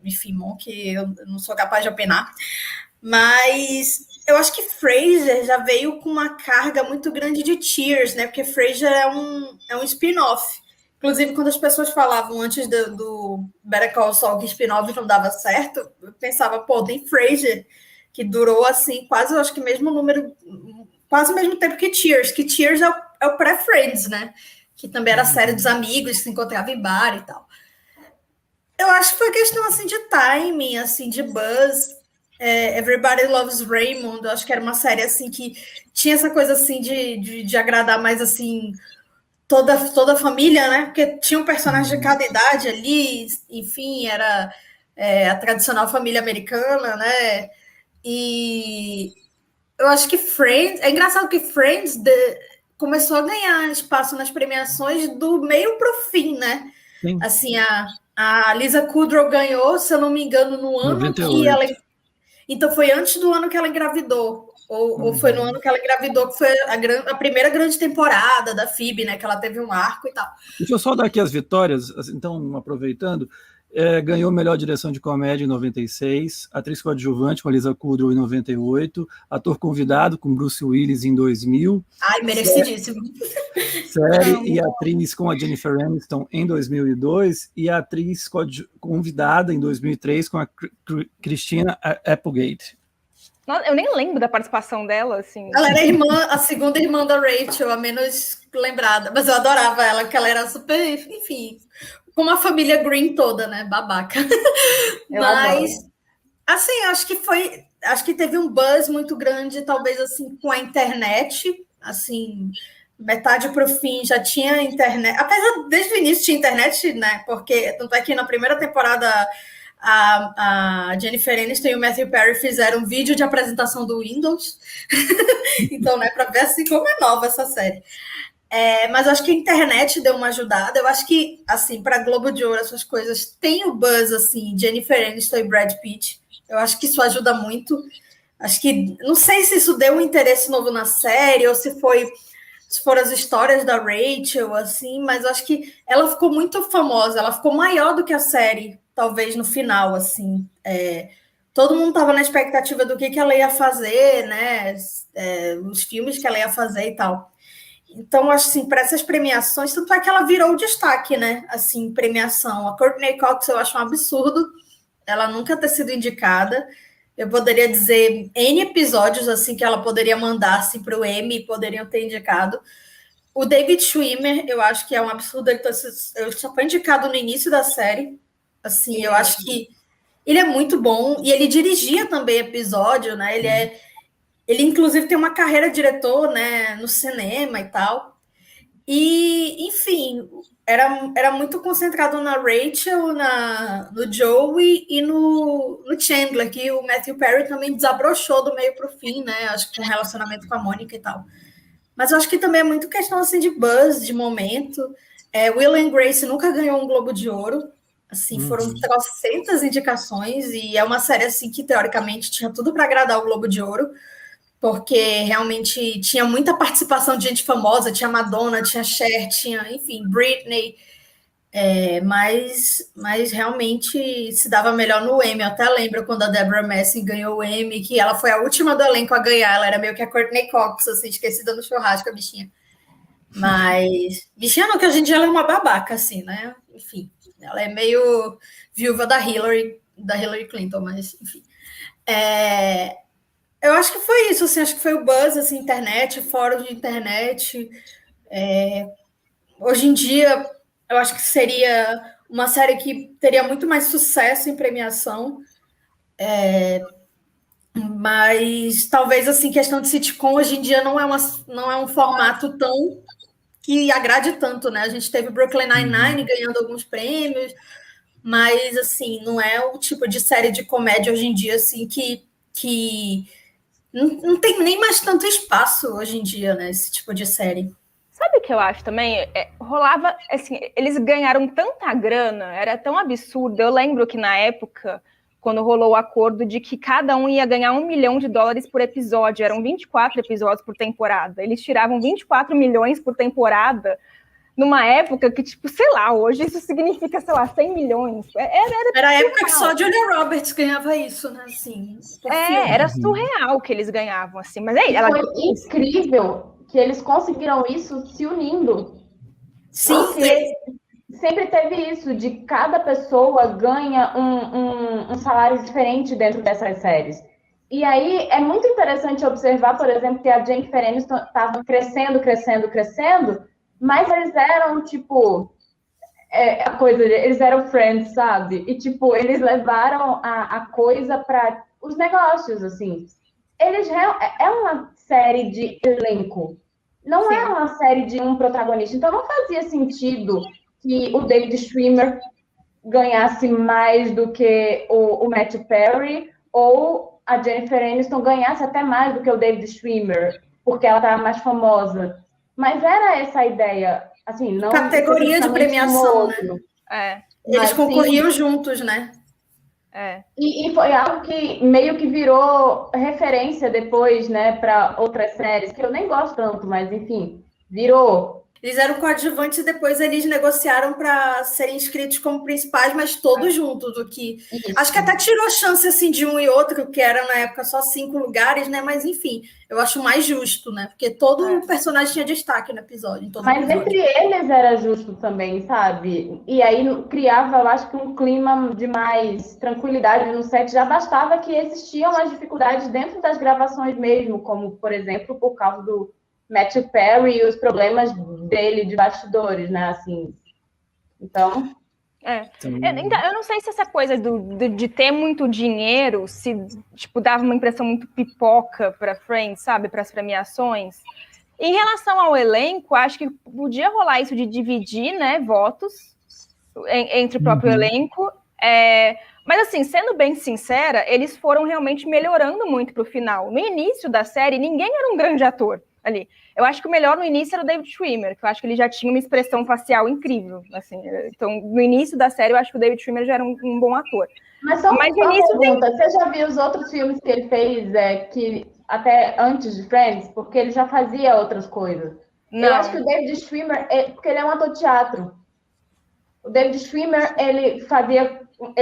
enfim, Monk, eu não sou capaz de opinar. Mas eu acho que Frasier já veio com uma carga muito grande de Cheers, né? Porque Frasier é um spin-off. Inclusive, quando as pessoas falavam antes do Better Call Saul que spin-off não dava certo, eu pensava, pô, tem Frasier, que durou, assim, quase, eu acho que mesmo número, quase o mesmo tempo que Cheers é o pré-Friends, né? Que também era a série dos amigos, que se encontrava em bar e tal. Eu acho que foi questão, assim, de timing, assim, de buzz. Everybody Loves Raymond, eu acho que era uma série, assim, que tinha essa coisa, assim, de agradar mais, assim, toda a família, né? Porque tinha um personagem de cada idade ali, enfim, era a tradicional família americana, né? E eu acho que Friends... É engraçado que Friends começou a ganhar espaço nas premiações do meio para o fim, né? Sim. Assim, a Lisa Kudrow ganhou, se eu não me engano, no ano 98. que ela... Então, foi antes do ano que ela engravidou. Ou foi no ano que ela engravidou, que foi a primeira grande temporada da Phoebe, né? Que ela teve um arco e tal. Deixa eu só dar aqui as vitórias, então, aproveitando. Ganhou melhor direção de comédia em 96, atriz coadjuvante com a Lisa Kudrow em 98, ator convidado com Bruce Willis em 2000. Ai, merecidíssimo. Série e atriz com a Jennifer Aniston em 2002 e a atriz convidada em 2003 com a Christina Applegate. Eu nem lembro da participação dela, assim. Ela era a segunda irmã da Rachel, a menos lembrada, mas eu adorava ela, porque ela era super, enfim, com uma família Green toda, né, babaca. Mas, assim, acho que teve um buzz muito grande, talvez, assim, com a internet, assim, metade para o fim já tinha internet, apesar desde o início tinha internet, né, porque tanto é que na primeira temporada a Jennifer Aniston e o Matthew Perry fizeram um vídeo de apresentação do Windows. Então, né, para ver assim como é nova essa série. Mas eu acho que a internet deu uma ajudada. Eu acho que, assim, para Globo de Ouro, essas coisas, tem o buzz, assim, Jennifer Aniston e Brad Pitt. Eu acho que isso ajuda muito. Acho que, não sei se isso deu um interesse novo na série, ou se foram as histórias da Rachel, assim, mas eu acho que ela ficou muito famosa, ela ficou maior do que a série, talvez no final, assim. Todo mundo estava na expectativa do que ela ia fazer, né? Os filmes que ela ia fazer e tal. Então, acho assim, para essas premiações, tanto é que ela virou o destaque, né? Assim, premiação. A Courtney Cox eu acho um absurdo ela nunca ter sido indicada. Eu poderia dizer N episódios assim que ela poderia mandar assim, para o Emmy e poderiam ter indicado. O David Schwimmer, eu acho que é um absurdo. Ele só foi indicado no início da série. Assim, eu acho que ele é muito bom. E ele dirigia também episódio, né? Ele inclusive, tem uma carreira de diretor, né, no cinema e tal. E, enfim, era muito concentrado na Rachel, no Joey e no Chandler, que o Matthew Perry também desabrochou do meio para o fim, né? Acho que com relacionamento com a Mônica e tal. Mas eu acho que também é muito questão assim, de buzz, de momento. Will and Grace nunca ganhou um Globo de Ouro. Assim, foram trocentas indicações, e é uma série assim, que, teoricamente, tinha tudo para agradar o Globo de Ouro, porque realmente tinha muita participação de gente famosa, tinha Madonna, tinha Cher, tinha, enfim, Britney, mas realmente se dava melhor no Emmy. Eu até lembro quando a Deborah Messing ganhou o Emmy, que ela foi a última do elenco a ganhar, ela era meio que a Courtney Cox, assim, esquecida no churrasco, a bichinha. Mas, bichinha não, que hoje em dia ela é uma babaca, assim, né? Enfim, ela é meio viúva da Hillary Clinton, mas, enfim. Eu acho que foi isso, assim, acho que foi o buzz, assim, internet, fórum de internet. Hoje em dia, eu acho que seria uma série que teria muito mais sucesso em premiação, mas talvez, assim, questão de sitcom, hoje em dia não é um formato tão que agrade tanto, né? A gente teve Brooklyn Nine-Nine ganhando alguns prêmios, mas, assim, não é o tipo de série de comédia hoje em dia, assim, que não tem nem mais tanto espaço hoje em dia, né? Esse tipo de série. Sabe o que eu acho também? Rolava, assim, eles ganharam tanta grana, era tão absurdo. Eu lembro que na época, quando rolou o acordo de que cada um ia ganhar $1 milhão por episódio, eram 24 episódios por temporada. Eles tiravam 24 milhões por temporada, numa época que, tipo, sei lá, hoje isso significa, sei lá, 100 milhões. Era a época que só Julia Roberts ganhava isso, né? Assim, era surreal que eles ganhavam, assim. Mas aí, foi incrível que eles conseguiram isso se unindo. Sim, sempre teve isso, de cada pessoa ganha um salário diferente dentro dessas séries. E aí é muito interessante observar, por exemplo, que a Jennifer Aniston estava crescendo, mas eles eram, tipo, eles eram friends, sabe? E, tipo, eles levaram a coisa para os negócios, assim. É uma série de elenco, não é uma série de um protagonista. Então, não fazia sentido que o David Schwimmer ganhasse mais do que o Matthew Perry, ou a Jennifer Aniston ganhasse até mais do que o David Schwimmer, porque ela estava mais famosa. Mas era essa a ideia, assim, não... Categoria de premiação, né? Eles concorriam juntos, né? E foi algo que meio que virou referência depois, né, para outras séries, que eu nem gosto tanto, mas enfim, virou. Eles eram coadjuvantes e depois eles negociaram para serem inscritos como principais, mas todos juntos, o que... Isso. Acho que até tirou a chance assim, de um e outro, que era na época só 5 lugares, né? Mas enfim, eu acho mais justo, né? Porque todo personagem tinha destaque no episódio. Mas entre eles era justo também, sabe? E aí criava, eu acho que um clima de mais tranquilidade no set. Já bastava que existiam as dificuldades dentro das gravações mesmo, como, por exemplo, por causa do Matthew Perry e os problemas dele de bastidores, né? Assim, então... Eu não sei se essa coisa de ter muito dinheiro se, tipo, dava uma impressão muito pipoca para Friends, sabe? Para as premiações. Em relação ao elenco, acho que podia rolar isso de dividir, né, votos entre o próprio elenco. Mas, assim, sendo bem sincera, eles foram realmente melhorando muito pro final. No início da série, ninguém era um grande ator ali. Eu acho que o melhor no início era o David Schwimmer, que eu acho que ele já tinha uma expressão facial incrível, assim. Então, no início da série, eu acho que o David Schwimmer já era um bom ator. Mas só uma pergunta, você já viu os outros filmes que ele fez, que até antes de Friends? Porque ele já fazia outras coisas. Não. Eu acho que o David Schwimmer, porque ele é um ator de teatro. O David Schwimmer, ele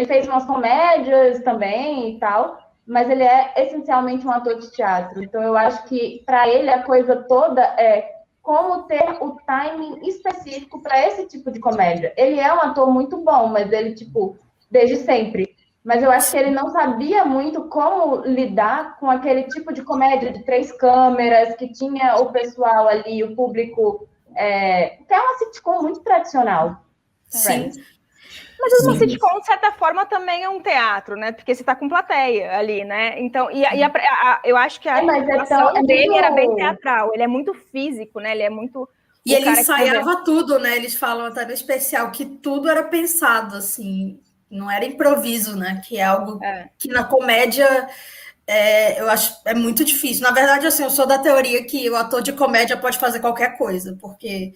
fez umas comédias também e tal, mas ele é essencialmente um ator de teatro. Então, eu acho que, para ele, a coisa toda é como ter o timing específico para esse tipo de comédia. Ele é um ator muito bom, mas ele, tipo, desde sempre. Mas eu acho que ele não sabia muito como lidar com aquele tipo de comédia de 3 câmeras, que tinha o pessoal ali, o público, que é uma sitcom muito tradicional. Sim. Mas uma sitcom, de certa forma, também é um teatro, né? Porque você tá com plateia ali, né? Então, eu acho que a atuação dele era bem teatral. Ele é muito físico, né? Ele é muito... E ele ensaiava tudo, né? Eles falam até no especial que tudo era pensado, assim. Não era improviso, né? Que é algo que na comédia... eu acho muito difícil. Na verdade, assim, eu sou da teoria que o ator de comédia pode fazer qualquer coisa, porque...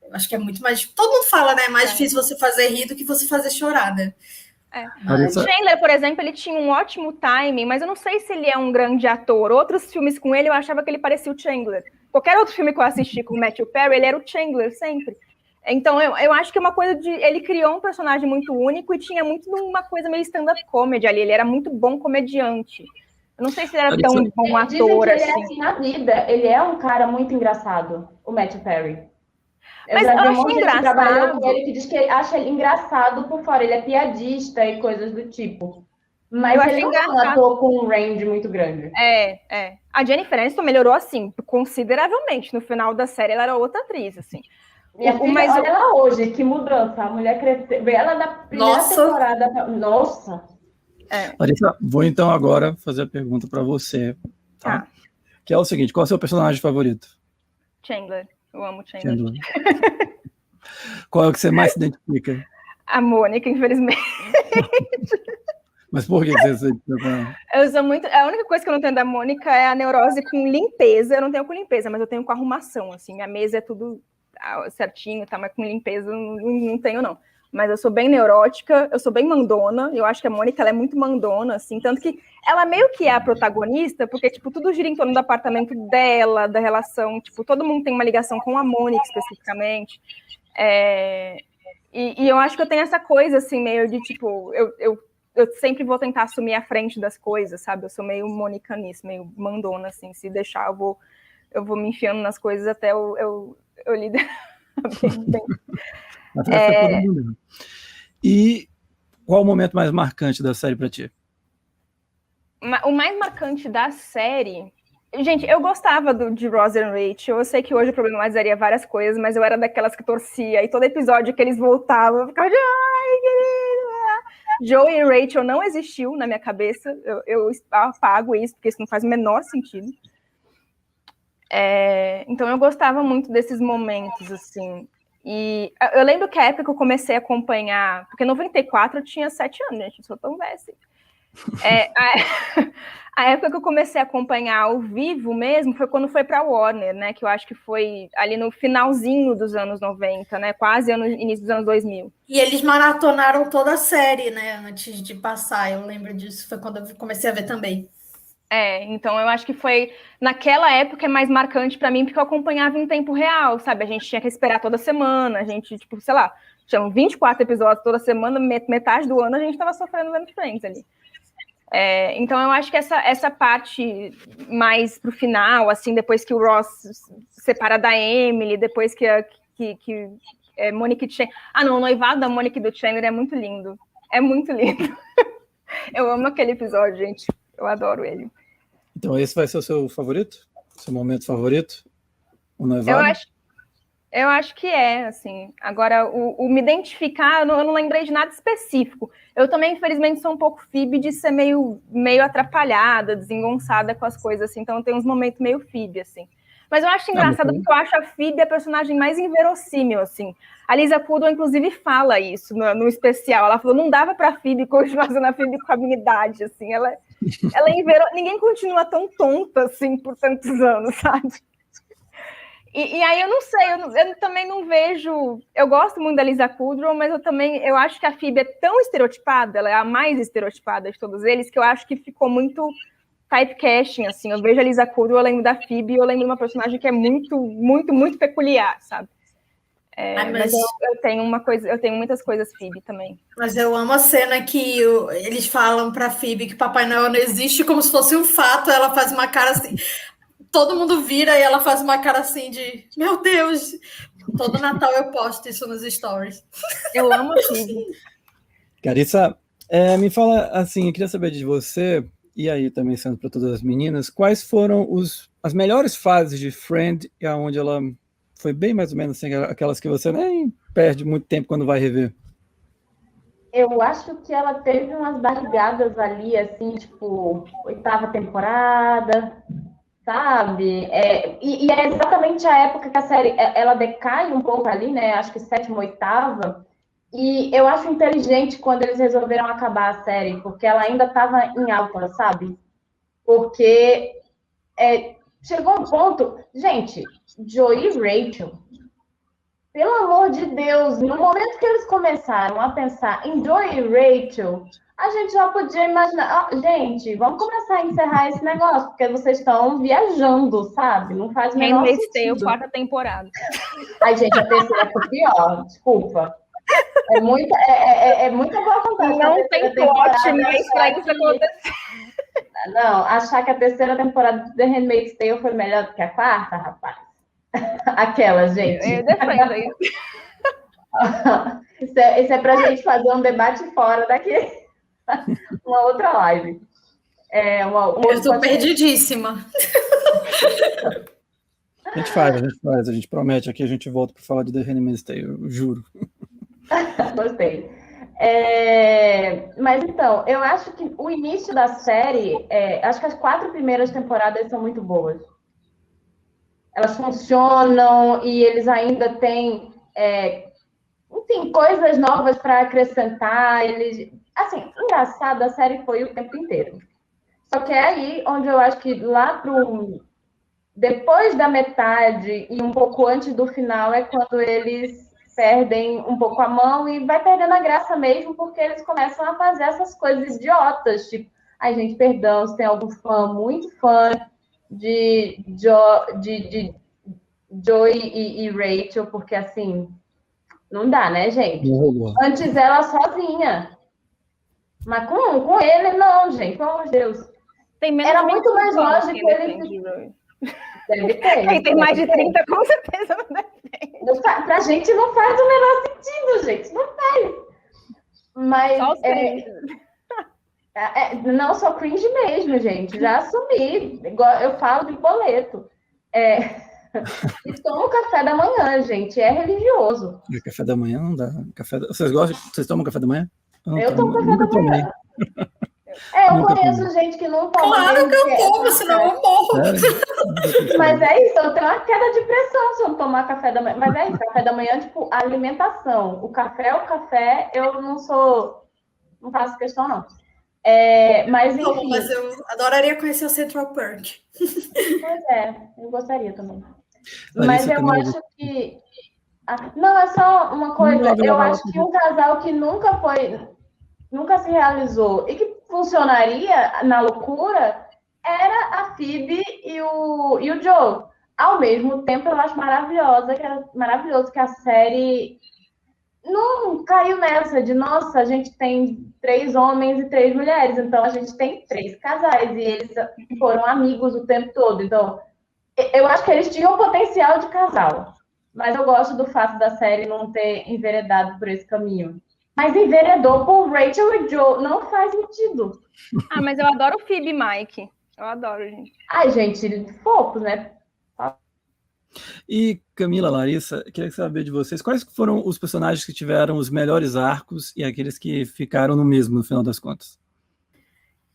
Eu acho que é muito mais... Todo mundo fala, né? É mais difícil você fazer rir do que você fazer chorar, né? O Chandler, por exemplo, ele tinha um ótimo timing, mas eu não sei se ele é um grande ator. Outros filmes com ele, eu achava que ele parecia o Chandler. Qualquer outro filme que eu assisti com o Matthew Perry, ele era o Chandler, sempre. Então, eu acho que é uma coisa de... Ele criou um personagem muito único e tinha muito uma coisa meio stand-up comedy ali. Ele era muito bom comediante. Eu não sei se ele era tão bom ator, dizem que ele assim. é assim na vida. Ele é um cara muito engraçado, o Matthew Perry. Mas eu acho engraçado. Que trabalhou com ele que diz que acha ele engraçado por fora. Ele é piadista e coisas do tipo. Mas ele não é um ator com um range muito grande. A Jennifer Aniston melhorou, assim, consideravelmente. No final da série, ela era outra atriz, assim. Olha ela hoje, que mudança. A mulher cresceu. Ela da primeira temporada... Nossa! Larissa, vou então agora fazer a pergunta para você. Tá? Que é o seguinte, qual é o seu personagem favorito? Chandler. Eu amo Chandler. Qual é o que você mais se identifica? A Mônica, infelizmente. Mas por que você se identifica? Eu sou muito... A única coisa que eu não tenho da Mônica é a neurose com limpeza. Eu não tenho com limpeza, mas eu tenho com arrumação, assim. Minha mesa é tudo certinho, tá, mas com limpeza não tenho, não. Mas eu sou bem neurótica, eu sou bem mandona, eu acho que a Mônica, ela é muito mandona, assim, tanto que ela meio que é a protagonista, porque, tipo, tudo gira em torno do apartamento dela, da relação, tipo, todo mundo tem uma ligação com a Mônica, especificamente, e eu acho que eu tenho essa coisa, assim, meio de, tipo, eu sempre vou tentar assumir a frente das coisas, sabe? Eu sou meio Mônica nisso, meio mandona, assim, se deixar eu vou me enfiando nas coisas até eu liderar bem. Até todo mundo. E qual o momento mais marcante da série para ti? O mais marcante da série... Gente, eu gostava de Ross and Rachel. Eu sei que hoje eu problematizaria várias coisas, mas eu era daquelas que torcia. E todo episódio que eles voltavam, eu ficava de... Ai, querida! Joey e Rachel não existiu na minha cabeça. Eu apago isso, porque isso não faz o menor sentido. Então eu gostava muito desses momentos, assim. E eu lembro que a época que eu comecei a acompanhar... Porque em 94 eu tinha 7 anos, gente. Eu sou tão velha assim. A época que eu comecei a acompanhar ao vivo mesmo foi quando foi para a Warner, né? Que eu acho que foi ali no finalzinho dos anos 90, né? Quase início dos anos 2000. E eles maratonaram toda a série, né? Antes de passar, eu lembro disso. Foi quando eu comecei a ver também. Então eu acho que foi... Naquela época é mais marcante para mim, porque eu acompanhava em tempo real, sabe? A gente tinha que esperar toda semana, a gente, tipo, sei lá, tinha 24 episódios toda semana, metade do ano a gente estava sofrendo vendo Friends ali. Então eu acho que essa parte mais pro final, assim, depois que o Ross separa da Emily, depois que Mônica e Chandler... o noivado da Mônica e do Chandler é muito lindo. É muito lindo. Eu amo aquele episódio, gente. Eu adoro ele. Então esse vai ser o seu favorito? Seu momento favorito? O noivado? Eu acho que assim. Agora, o me identificar, eu não lembrei de nada específico. Eu também, infelizmente, sou um pouco Phoebe de ser meio atrapalhada, desengonçada com as coisas, assim. Então, eu tenho uns momentos meio Phoebe, assim. Mas eu acho engraçado porque eu acho a Phoebe a personagem mais inverossímil, assim. A Lisa Kudrow, inclusive, fala isso no especial. Ela falou, não dava pra Phoebe continuar sendo a Phoebe com a minha idade, assim. Ela é ninguém continua tão tonta, assim, por tantos anos, sabe? E aí eu não sei, eu também não vejo... Eu gosto muito da Lisa Kudrow, mas eu acho que a Phoebe é tão estereotipada, ela é a mais estereotipada de todos eles, que eu acho que ficou muito typecasting, assim. Eu vejo a Lisa Kudrow, eu lembro da Phoebe, eu lembro de uma personagem que é muito, muito, muito peculiar, sabe? Mas eu tenho muitas coisas Phoebe também. Mas eu amo a cena que eles falam pra Phoebe que Papai Noel não existe, como se fosse um fato, ela faz uma cara assim... Todo mundo vira e ela faz uma cara assim de... Meu Deus! Todo Natal eu posto isso nos stories. Eu amo a Phoebe. Carissa, me fala assim, eu queria saber de você, e aí também sendo para todas as meninas, quais foram as melhores fases de Friends, onde ela foi bem mais ou menos assim, aquelas que você nem perde muito tempo quando vai rever? Eu acho que ela teve umas barrigadas ali, assim, tipo, 8ª temporada... Sabe? E é exatamente a época que a série ela decai um pouco ali, né? Acho que 7ª, 8ª. E eu acho inteligente quando eles resolveram acabar a série, porque ela ainda estava em alta, sabe? Porque chegou um ponto... Gente, Joey e Rachel, pelo amor de Deus, no momento que eles começaram a pensar em Joey e Rachel... A gente já podia imaginar... gente, vamos começar a encerrar esse negócio, porque vocês estão viajando, sabe? Não faz o menor sentido. 4ª temporada. Ai, gente, a 3ª foi pior. Desculpa. É muita boa vontade. Não tem plot mais pra isso acontecer. Não, achar que a 3ª temporada de The Handmaid's Tale foi melhor do que a 4ª, rapaz. Aquela, gente. Eu defendo isso. Isso é pra gente fazer um debate fora daqui. Uma outra live. Eu estou perdidíssima. A gente faz, a gente promete aqui, a gente volta para falar de The Handmaid's Tale, eu juro. Gostei. Mas então, eu acho que o início da série, acho que as 4 primeiras temporadas são muito boas. Elas funcionam e eles ainda têm, enfim, coisas novas para acrescentar. Assim, engraçado, a série foi o tempo inteiro. Só que é aí onde eu acho que lá pro depois da metade e um pouco antes do final é quando eles perdem um pouco a mão e vai perdendo a graça mesmo, porque eles começam a fazer essas coisas idiotas, tipo, ai, gente, perdão, se tem algum fã, muito fã de Joey e Rachel, porque assim, não dá, né, gente? Antes ela sozinha. Mas com ele, não, gente, pelo amor de Deus. Era muito mais lógico ele... Deve ter. Quem tem mais de 30, com certeza não deve ter. Pra gente não faz o menor sentido, gente. Não faz. Mas... Só os não, sou cringe mesmo, gente. Já assumi. Eu falo de boleto. E tomo café da manhã, gente. É religioso. Café da manhã não dá. Vocês tomam café da manhã? Eu tomo café da manhã. Eu conheço gente que não toma. Claro que eu tomo, senão eu morro. Mas é isso, eu tenho uma queda de pressão se eu não tomar café da manhã. Mas é isso, café da manhã, tipo, alimentação. O café, eu não faço questão, não. Mas enfim. Mas eu adoraria conhecer o Central Park. Pois eu gostaria também. Mas eu acho que... Não, é só uma coisa. Eu acho que um casal que nunca se realizou e que funcionaria na loucura era a Phoebe e o Joe. Ao mesmo tempo, eu acho maravilhoso que a série não caiu nessa de, nossa, a gente tem 3 homens e 3 mulheres, então a gente tem 3 casais e eles foram amigos o tempo todo. Então, eu acho que eles tinham potencial de casal, mas eu gosto do fato da série não ter enveredado por esse caminho. Mas enveredou por Rachel e Joe. Não faz sentido. Mas eu adoro o Phoebe e Mike. Eu adoro, gente. Ai, gente, fofos, né? E Camila, Larissa, queria saber de vocês, quais foram os personagens que tiveram os melhores arcos e aqueles que ficaram no mesmo, no final das contas?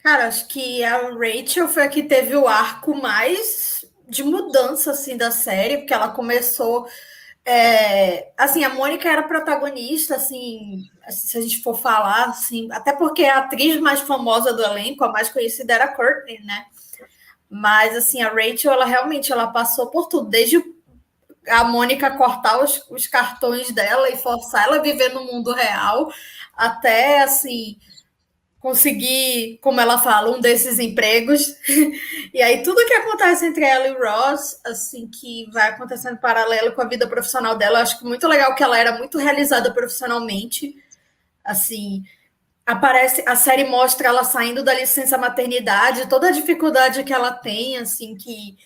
Cara, acho que a Rachel foi a que teve o arco mais de mudança, assim, da série, porque ela começou... assim, a Mônica era protagonista, assim, se a gente for falar, assim, até porque a atriz mais famosa do elenco, a mais conhecida era a Courtney, né? Mas, assim, a Rachel, ela passou por tudo, desde a Mônica cortar os cartões dela e forçar ela a viver no mundo real, até, assim, conseguir, como ela fala, um desses empregos. E aí tudo que acontece entre ela e Ross, assim, que vai acontecendo em paralelo com a vida profissional dela, eu acho que muito legal que ela era muito realizada profissionalmente. Assim, a série mostra ela saindo da licença maternidade, toda a dificuldade que ela tem, assim, que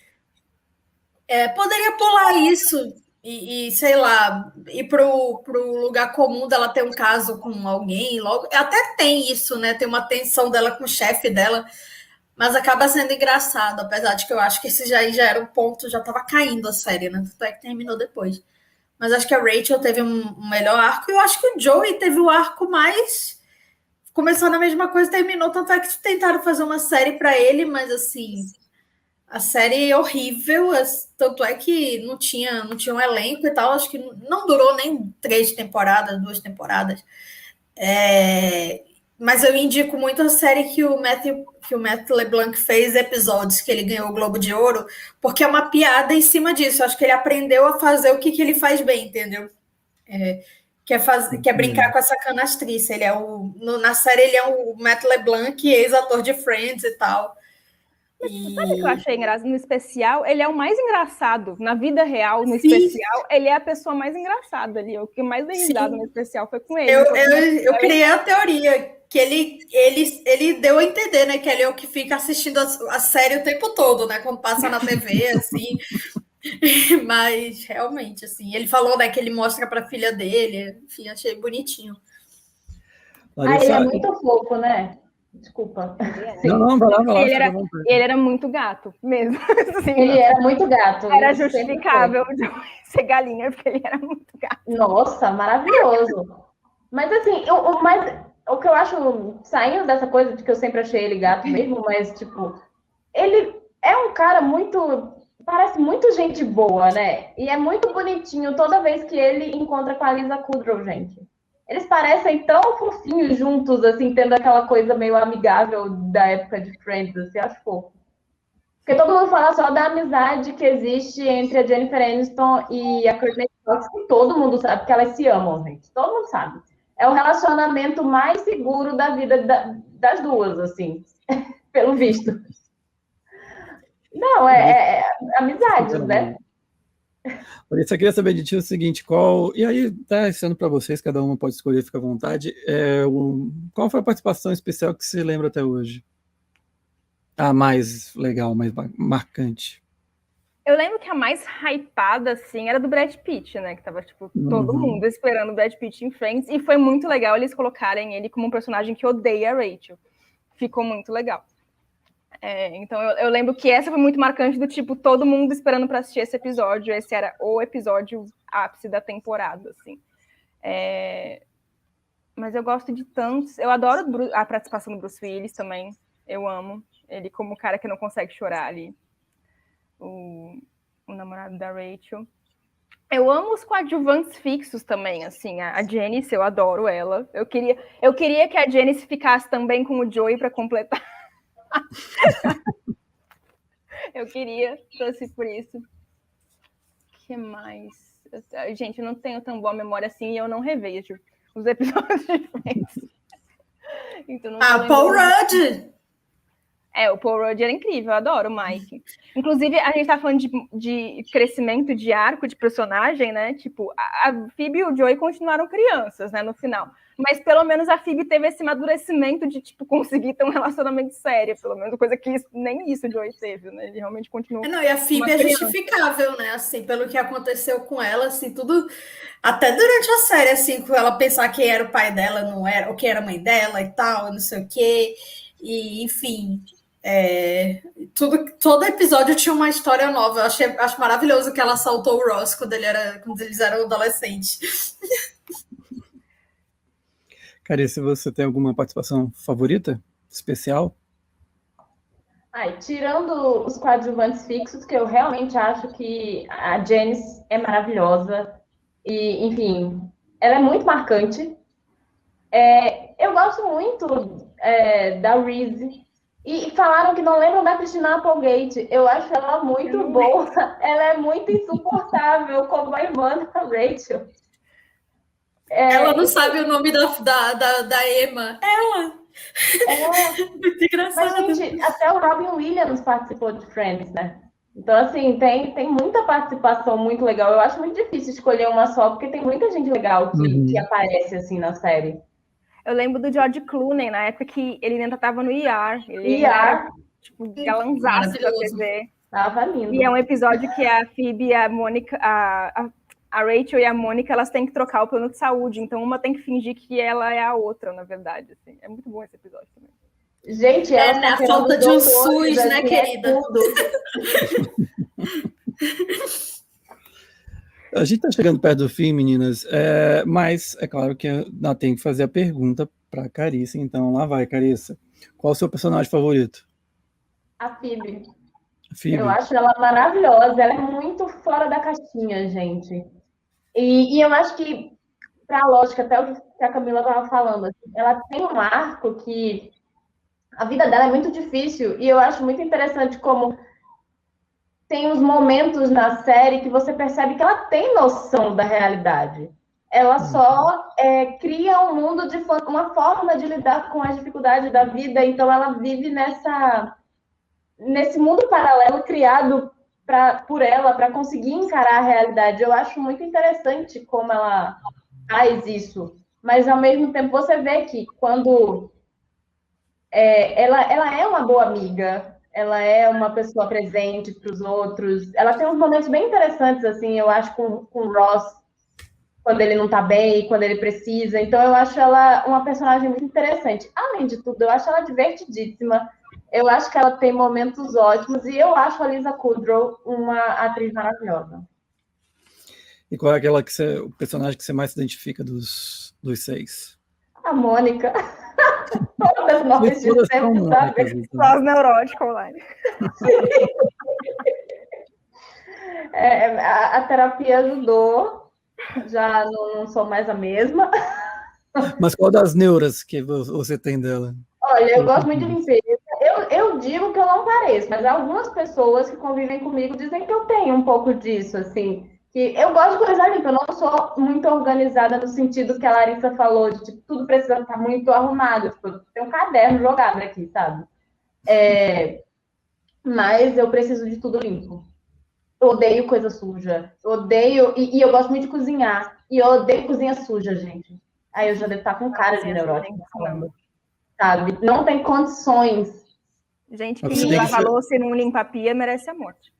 poderia pular isso e sei lá, ir pro lugar comum dela ter um caso com alguém, logo. Até tem isso, né? Tem uma tensão dela com o chefe dela, mas acaba sendo engraçado, apesar de que eu acho que esse já era um ponto, já estava caindo a série, né? Tanto é que terminou depois. Mas acho que a Rachel teve um melhor arco, e eu acho que o Joey teve o arco mais... Começou na mesma coisa, terminou, tanto é que tentaram fazer uma série para ele, mas assim... A série é horrível, tanto é que não tinha um elenco e tal, acho que não durou nem 2 temporadas. Mas eu indico muito a série que o Matt LeBlanc fez, episódios, que ele ganhou o Globo de Ouro, porque é uma piada em cima disso. Eu acho que ele aprendeu a fazer o que ele faz bem, entendeu? Que é brincar com essa canastrice. Na série ele é o Matt LeBlanc, ex-ator de Friends e tal. Sabe o que eu achei engraçado? No especial, ele é o mais engraçado. Na vida real, no especial, ele é a pessoa mais engraçada ali. O que mais dei risada no especial foi com ele. Eu criei a teoria que ele deu a entender, né? Que ele é o que fica assistindo a série o tempo todo, né? Quando passa na TV, assim. Mas, realmente, assim, ele falou, né, que ele mostra para a filha dele. Enfim, achei bonitinho. Ele é muito fofo, né? Desculpa. Não, vai lá. Ele era muito gato, mesmo. Assim, ele era muito gato. Era justificável ser galinha, porque ele era muito gato. Nossa, maravilhoso. Mas, assim, o que eu acho, saindo dessa coisa de que eu sempre achei ele gato mesmo, mas, tipo, ele é um cara parece muito gente boa, né? E é muito bonitinho toda vez que ele encontra com a Lisa Kudrow, gente. Eles parecem tão fofinhos juntos, assim, tendo aquela coisa meio amigável da época de Friends, assim, acho fofo. Porque todo mundo fala só da amizade que existe entre a Jennifer Aniston e a Courtney Cox, que todo mundo sabe que elas se amam, gente. Todo mundo sabe. É o relacionamento mais seguro da vida das duas, assim, pelo visto. Não, é amizades, né? Por isso, eu queria saber de ti o seguinte, e aí, tá sendo para vocês, cada uma pode escolher, fica à vontade, qual foi a participação especial que você lembra até hoje? A mais legal, mais marcante. Eu lembro que a mais hypada, assim, era do Brad Pitt, né? Que tava, tipo, todo mundo esperando o Brad Pitt em Friends. E foi muito legal eles colocarem ele como um personagem que odeia a Rachel. Ficou muito legal. Então, eu lembro que essa foi muito marcante, do tipo, todo mundo esperando para assistir esse episódio. Esse era o episódio ápice da temporada, assim. Mas eu gosto de tantos... Eu adoro a participação do Bruce Willis também. Eu amo. Ele como o cara que não consegue chorar ali. O namorado da Rachel. Eu amo os coadjuvantes fixos também, assim. A Janice, eu adoro ela. Eu queria que a Janice ficasse também com o Joey para completar. Eu queria, trouxe por isso. O que mais? Gente, eu não tenho tão boa memória assim e eu não revejo os episódios de Friends. Então, Paul Rudd! O Paul Rudd era incrível, eu adoro o Mike. Inclusive, a gente tá falando de crescimento de arco de personagem, né? Tipo, a Phoebe e o Joey continuaram crianças, né, no final. Mas pelo menos a Phoebe teve esse amadurecimento de, tipo, conseguir ter um relacionamento sério, pelo menos, coisa que nem isso o Joey teve, né? Ele realmente continuou. Não, e a Phoebe é justificável, né? Assim, pelo que aconteceu com ela, assim, tudo. Até durante a série, assim, com ela pensar quem era o pai dela, não era, ou quem era a mãe dela e tal, não sei o quê. E, enfim. Todo episódio tinha uma história nova. Eu acho maravilhoso que ela saltou o Ross quando eles eram adolescentes. Carice, você tem alguma participação favorita? Especial? Tirando os coadjuvantes fixos, que eu realmente acho que a Janice é maravilhosa. E, enfim, ela é muito marcante. Eu gosto muito da Reese. E falaram que não lembram da Christina Applegate. Eu acho ela muito boa. Ela é muito insuportável como a irmã da Rachel. Ela não sabe o nome da Emma. Ela! Muito engraçado. Mas, gente, até o Robin Williams participou de Friends, né? Então, assim, tem muita participação muito legal. Eu acho muito difícil escolher uma só, porque tem muita gente legal que aparece, assim, na série. Eu lembro do George Clooney, na época que ele ainda estava no ER. Ele era, tipo, galanzaço da TV. Tava lindo. E é um episódio que a Phoebe, a Mônica, a Rachel e a Mônica, elas têm que trocar o plano de saúde. Então, uma tem que fingir que ela é a outra, na verdade. Assim. É muito bom esse episódio também. Gente, a falta de um SUS, né, querida? A gente está chegando perto do fim, meninas, mas é claro que eu tenho que fazer a pergunta para a Carice, então lá vai, Carice. Qual o seu personagem favorito? A Phoebe. Phoebe. Eu acho ela maravilhosa, ela é muito fora da caixinha, gente. E eu acho que, para a lógica, até o que a Camila estava falando, assim, ela tem um arco que a vida dela é muito difícil, e eu acho muito interessante como tem uns momentos na série que você percebe que ela tem noção da realidade. Ela só cria um mundo de uma forma de lidar com as dificuldades da vida, então ela vive nesse mundo paralelo criado por ela para conseguir encarar a realidade. Eu acho muito interessante como ela faz isso, mas ao mesmo tempo você vê que quando ela é uma boa amiga, ela é uma pessoa presente para os outros. Ela tem uns momentos bem interessantes, assim, eu acho, com o Ross, quando ele não está bem, quando ele precisa. Então, eu acho ela uma personagem muito interessante. Além de tudo, eu acho ela divertidíssima. Eu acho que ela tem momentos ótimos. E eu acho a Lisa Kudrow uma atriz maravilhosa. E qual é o personagem que você mais se identifica dos 6? A Mônica. Todas nós de sempre, sabe? Só as neuróticas online. A terapia ajudou. Já não sou mais a mesma. Mas qual das neuras que você tem dela? Olha, eu gosto muito de limpeza. eu digo que eu não pareço, mas algumas pessoas que convivem comigo dizem que eu tenho um pouco disso, assim. Que eu gosto de coisa limpa, eu não sou muito organizada no sentido que a Larissa falou, de tipo, tudo precisa estar muito arrumado. Tipo, tem um caderno jogado aqui, sabe? Mas eu preciso de tudo limpo. Eu odeio coisa suja. Eu odeio. E eu gosto muito de cozinhar. E eu odeio cozinha suja, gente. Aí eu já devo estar com cara de neurótico. Sabe? Não tem condições. Gente que lava louça e não limpa a pia merece a morte.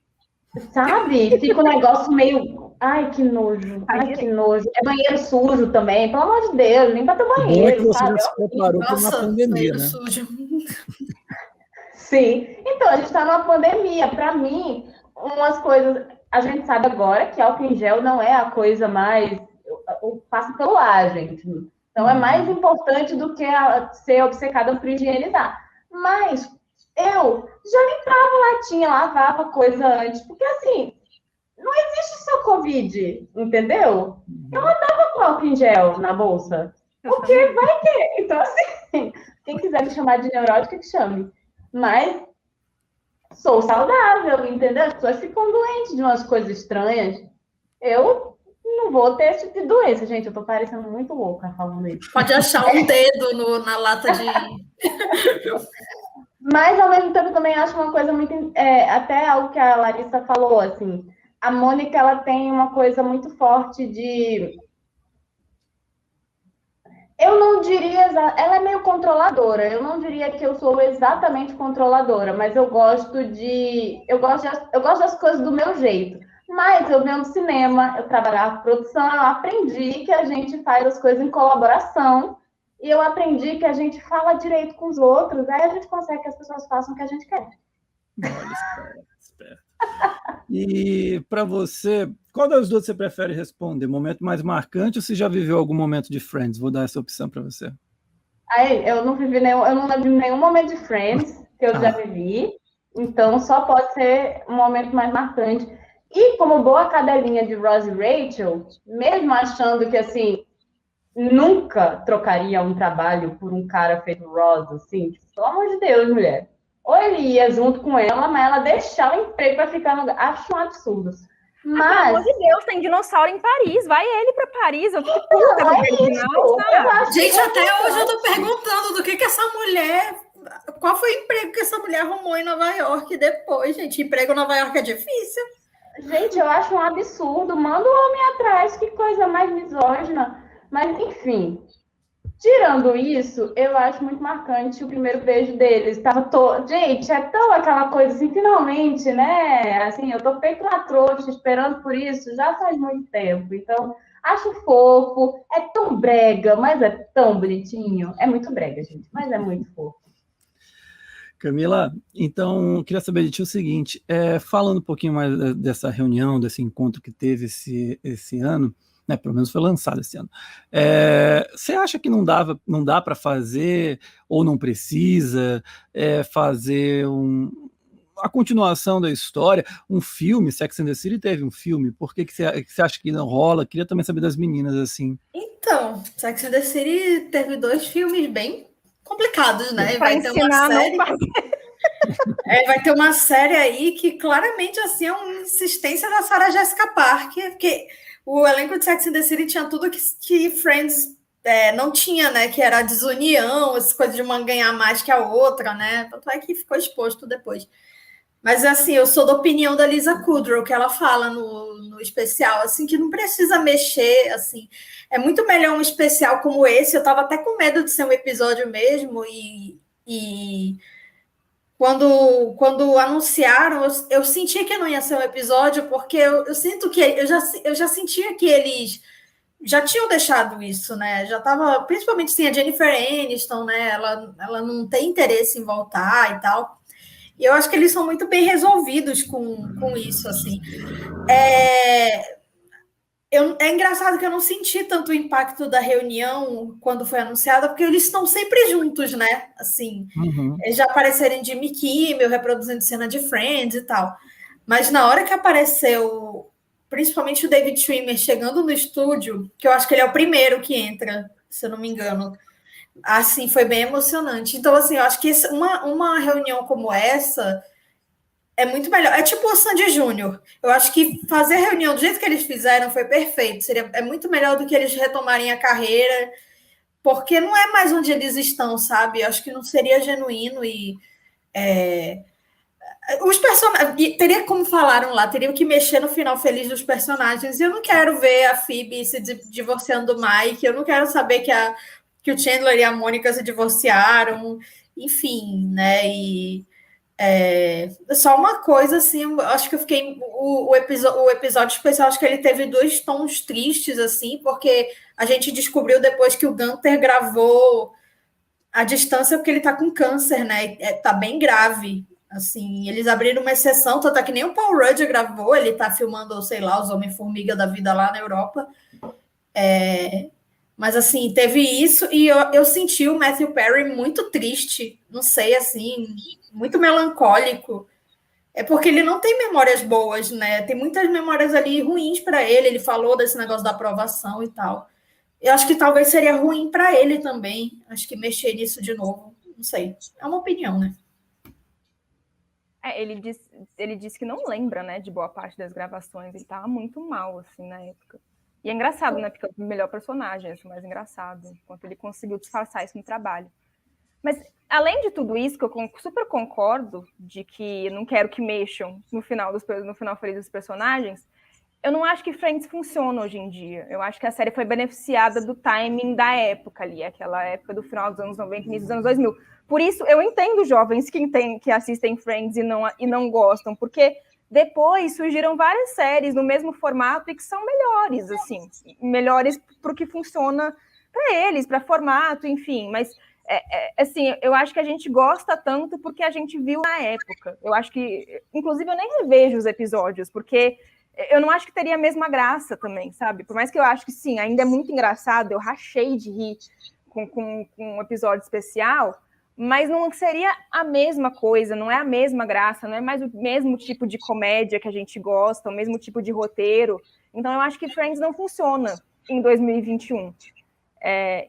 Sabe? Fica um negócio meio. Ai, que nojo. Ai, que nojo. É banheiro sujo também. Pelo amor de Deus, limpa teu banheiro. Bom, você sabe? já se preparou para uma pandemia, né? Sujo. Sim. Então, a gente está numa pandemia. Para mim, umas coisas. A gente sabe agora que álcool em gel não é a coisa mais. Passa pelo ar, gente. Então, é mais importante do que ser obcecada por higienizar. Mas eu já limpava latinha, lavava coisa antes. Porque, assim, não existe só Covid, entendeu? Eu andava com álcool em gel na bolsa. Porque vai ter. Então, assim, quem quiser me chamar de neurótica, que chame. Mas sou saudável, entendeu? As pessoas ficam doentes de umas coisas estranhas. Eu não vou ter esse tipo de doença, gente. Eu tô parecendo muito louca falando isso. Pode achar um dedo na lata de... Mas, ao mesmo tempo, também acho uma coisa muito... até algo que a Larissa falou, assim. A Mônica, ela tem uma coisa muito forte de... Eu não diria... Ela é meio controladora. Eu não diria que eu sou exatamente controladora, mas eu gosto das coisas do meu jeito. Mas eu vendo cinema, eu trabalhava com produção, eu aprendi que a gente faz as coisas em colaboração e eu aprendi que a gente fala direito com os outros, aí a gente consegue que as pessoas façam o que a gente quer. Olha, esperto. E para você, qual das duas você prefere responder? Momento mais marcante ou você já viveu algum momento de Friends? Vou dar essa opção para você. Aí, eu não lembro de nenhum momento de Friends que eu já vivi, então só pode ser um momento mais marcante. E como boa cadelinha de Ross e Rachel, mesmo achando que, assim, nunca trocaria um trabalho por um cara feito Ross, assim, tipo, pelo amor de Deus, mulher. Ou ele ia junto com ela, mas ela deixava o emprego para ficar no lugar. Acho um absurdo. Mas... pelo amor de Deus, tem dinossauro em Paris. Vai ele para Paris. Eu fico puta. Gente, até hoje eu tô perguntando do que essa mulher... Qual foi o emprego que essa mulher arrumou em Nova York depois, gente? Emprego em Nova York é difícil. Gente, eu acho um absurdo. Manda o homem atrás, que coisa mais misógina. Mas, enfim, tirando isso, eu acho muito marcante o primeiro beijo deles. Gente, é tão aquela coisa assim, finalmente, né? Assim, eu tô feito uma trouxa esperando por isso já faz muito tempo. Então, acho fofo. É tão brega, mas é tão bonitinho. É muito brega, gente, mas é muito fofo. Camila, então, queria saber de ti o seguinte, falando um pouquinho mais dessa reunião, desse encontro que teve esse ano, né, pelo menos foi lançado esse ano, você acha que não dá para fazer, ou não precisa, fazer a continuação da história, um filme? Sex and the City teve um filme, por que você acha que não rola? Queria também saber das meninas, assim. Então, Sex and the City teve 2 filmes bem complicados, né? Vai ter uma série. Vai ter uma série aí que claramente assim, é uma insistência da Sarah Jessica Parker, porque o elenco de Sex and the City tinha tudo que Friends não tinha, né? Que era a desunião, essa coisa de uma ganhar mais que a outra, né? Tanto é que ficou exposto depois. Mas assim, eu sou da opinião da Lisa Kudrow, que ela fala no especial, assim, que não precisa mexer, assim. É muito melhor um especial como esse. Eu estava até com medo de ser um episódio mesmo, e quando anunciaram, eu sentia que não ia ser um episódio, porque eu sinto que eu já sentia que eles já tinham deixado isso, né? Já estava, principalmente assim, a Jennifer Aniston, né? Ela não tem interesse em voltar e tal. E eu acho que eles são muito bem resolvidos com isso, assim. É engraçado que eu não senti tanto o impacto da reunião quando foi anunciada, porque eles estão sempre juntos, né? Assim, eles já apareceram em Jimmy Kimmel, reproduzindo cena de Friends e tal. Mas na hora que apareceu, principalmente o David Schwimmer chegando no estúdio, que eu acho que ele é o primeiro que entra, se eu não me engano, Assim, foi bem emocionante. Então, assim, eu acho que uma reunião como essa é muito melhor. É tipo o Sandy Júnior. Eu acho que fazer a reunião do jeito que eles fizeram foi perfeito. É muito melhor do que eles retomarem a carreira, porque não é mais onde eles estão, sabe? Eu acho que não seria genuíno e os personagens. Teria, como falaram lá, teriam que mexer no final feliz dos personagens. Eu não quero ver a Phoebe se divorciando do Mike. Eu não quero saber que o Chandler e a Mônica se divorciaram. Enfim, né? E só uma coisa, assim, eu acho que eu fiquei. O episódio especial, acho que ele teve 2 tons tristes, assim, porque a gente descobriu depois que o Gunther gravou à distância porque ele tá com câncer, né? Tá bem grave. Assim, eles abriram uma exceção, tanto é que nem o Paul Rudd gravou, ele tá filmando, sei lá, os Homem-Formiga da vida lá na Europa. Mas, assim, teve isso e eu senti o Matthew Perry muito triste, não sei, assim, muito melancólico. É porque ele não tem memórias boas, né? Tem muitas memórias ali ruins para ele. Ele falou desse negócio da aprovação e tal. Eu acho que talvez seria ruim para ele também. Acho que mexer nisso de novo. Não sei. É uma opinião, né? Ele disse que não lembra, né, de boa parte das gravações. Ele tava muito mal, assim, na época. E é engraçado, né? Porque é o melhor personagem, é o mais engraçado. Enquanto ele conseguiu disfarçar isso no trabalho. Mas, além de tudo isso, que eu super concordo de que não quero que mexam no final feliz dos personagens, eu não acho que Friends funciona hoje em dia. Eu acho que a série foi beneficiada do timing da época ali, aquela época do final dos anos 90, início dos anos 2000. Por isso, eu entendo jovens que assistem Friends e não gostam, porque depois surgiram várias séries no mesmo formato e que são melhores, assim, melhores para o que funciona para eles, para formato, enfim, mas assim, eu acho que a gente gosta tanto porque a gente viu na época. Eu acho que, inclusive, eu nem revejo os episódios, porque eu não acho que teria a mesma graça também, sabe? Por mais que eu acho que, sim, ainda é muito engraçado, eu rachei de rir com um episódio especial, mas não seria a mesma coisa, não é a mesma graça, não é mais o mesmo tipo de comédia que a gente gosta, o mesmo tipo de roteiro. Então, eu acho que Friends não funciona em 2021.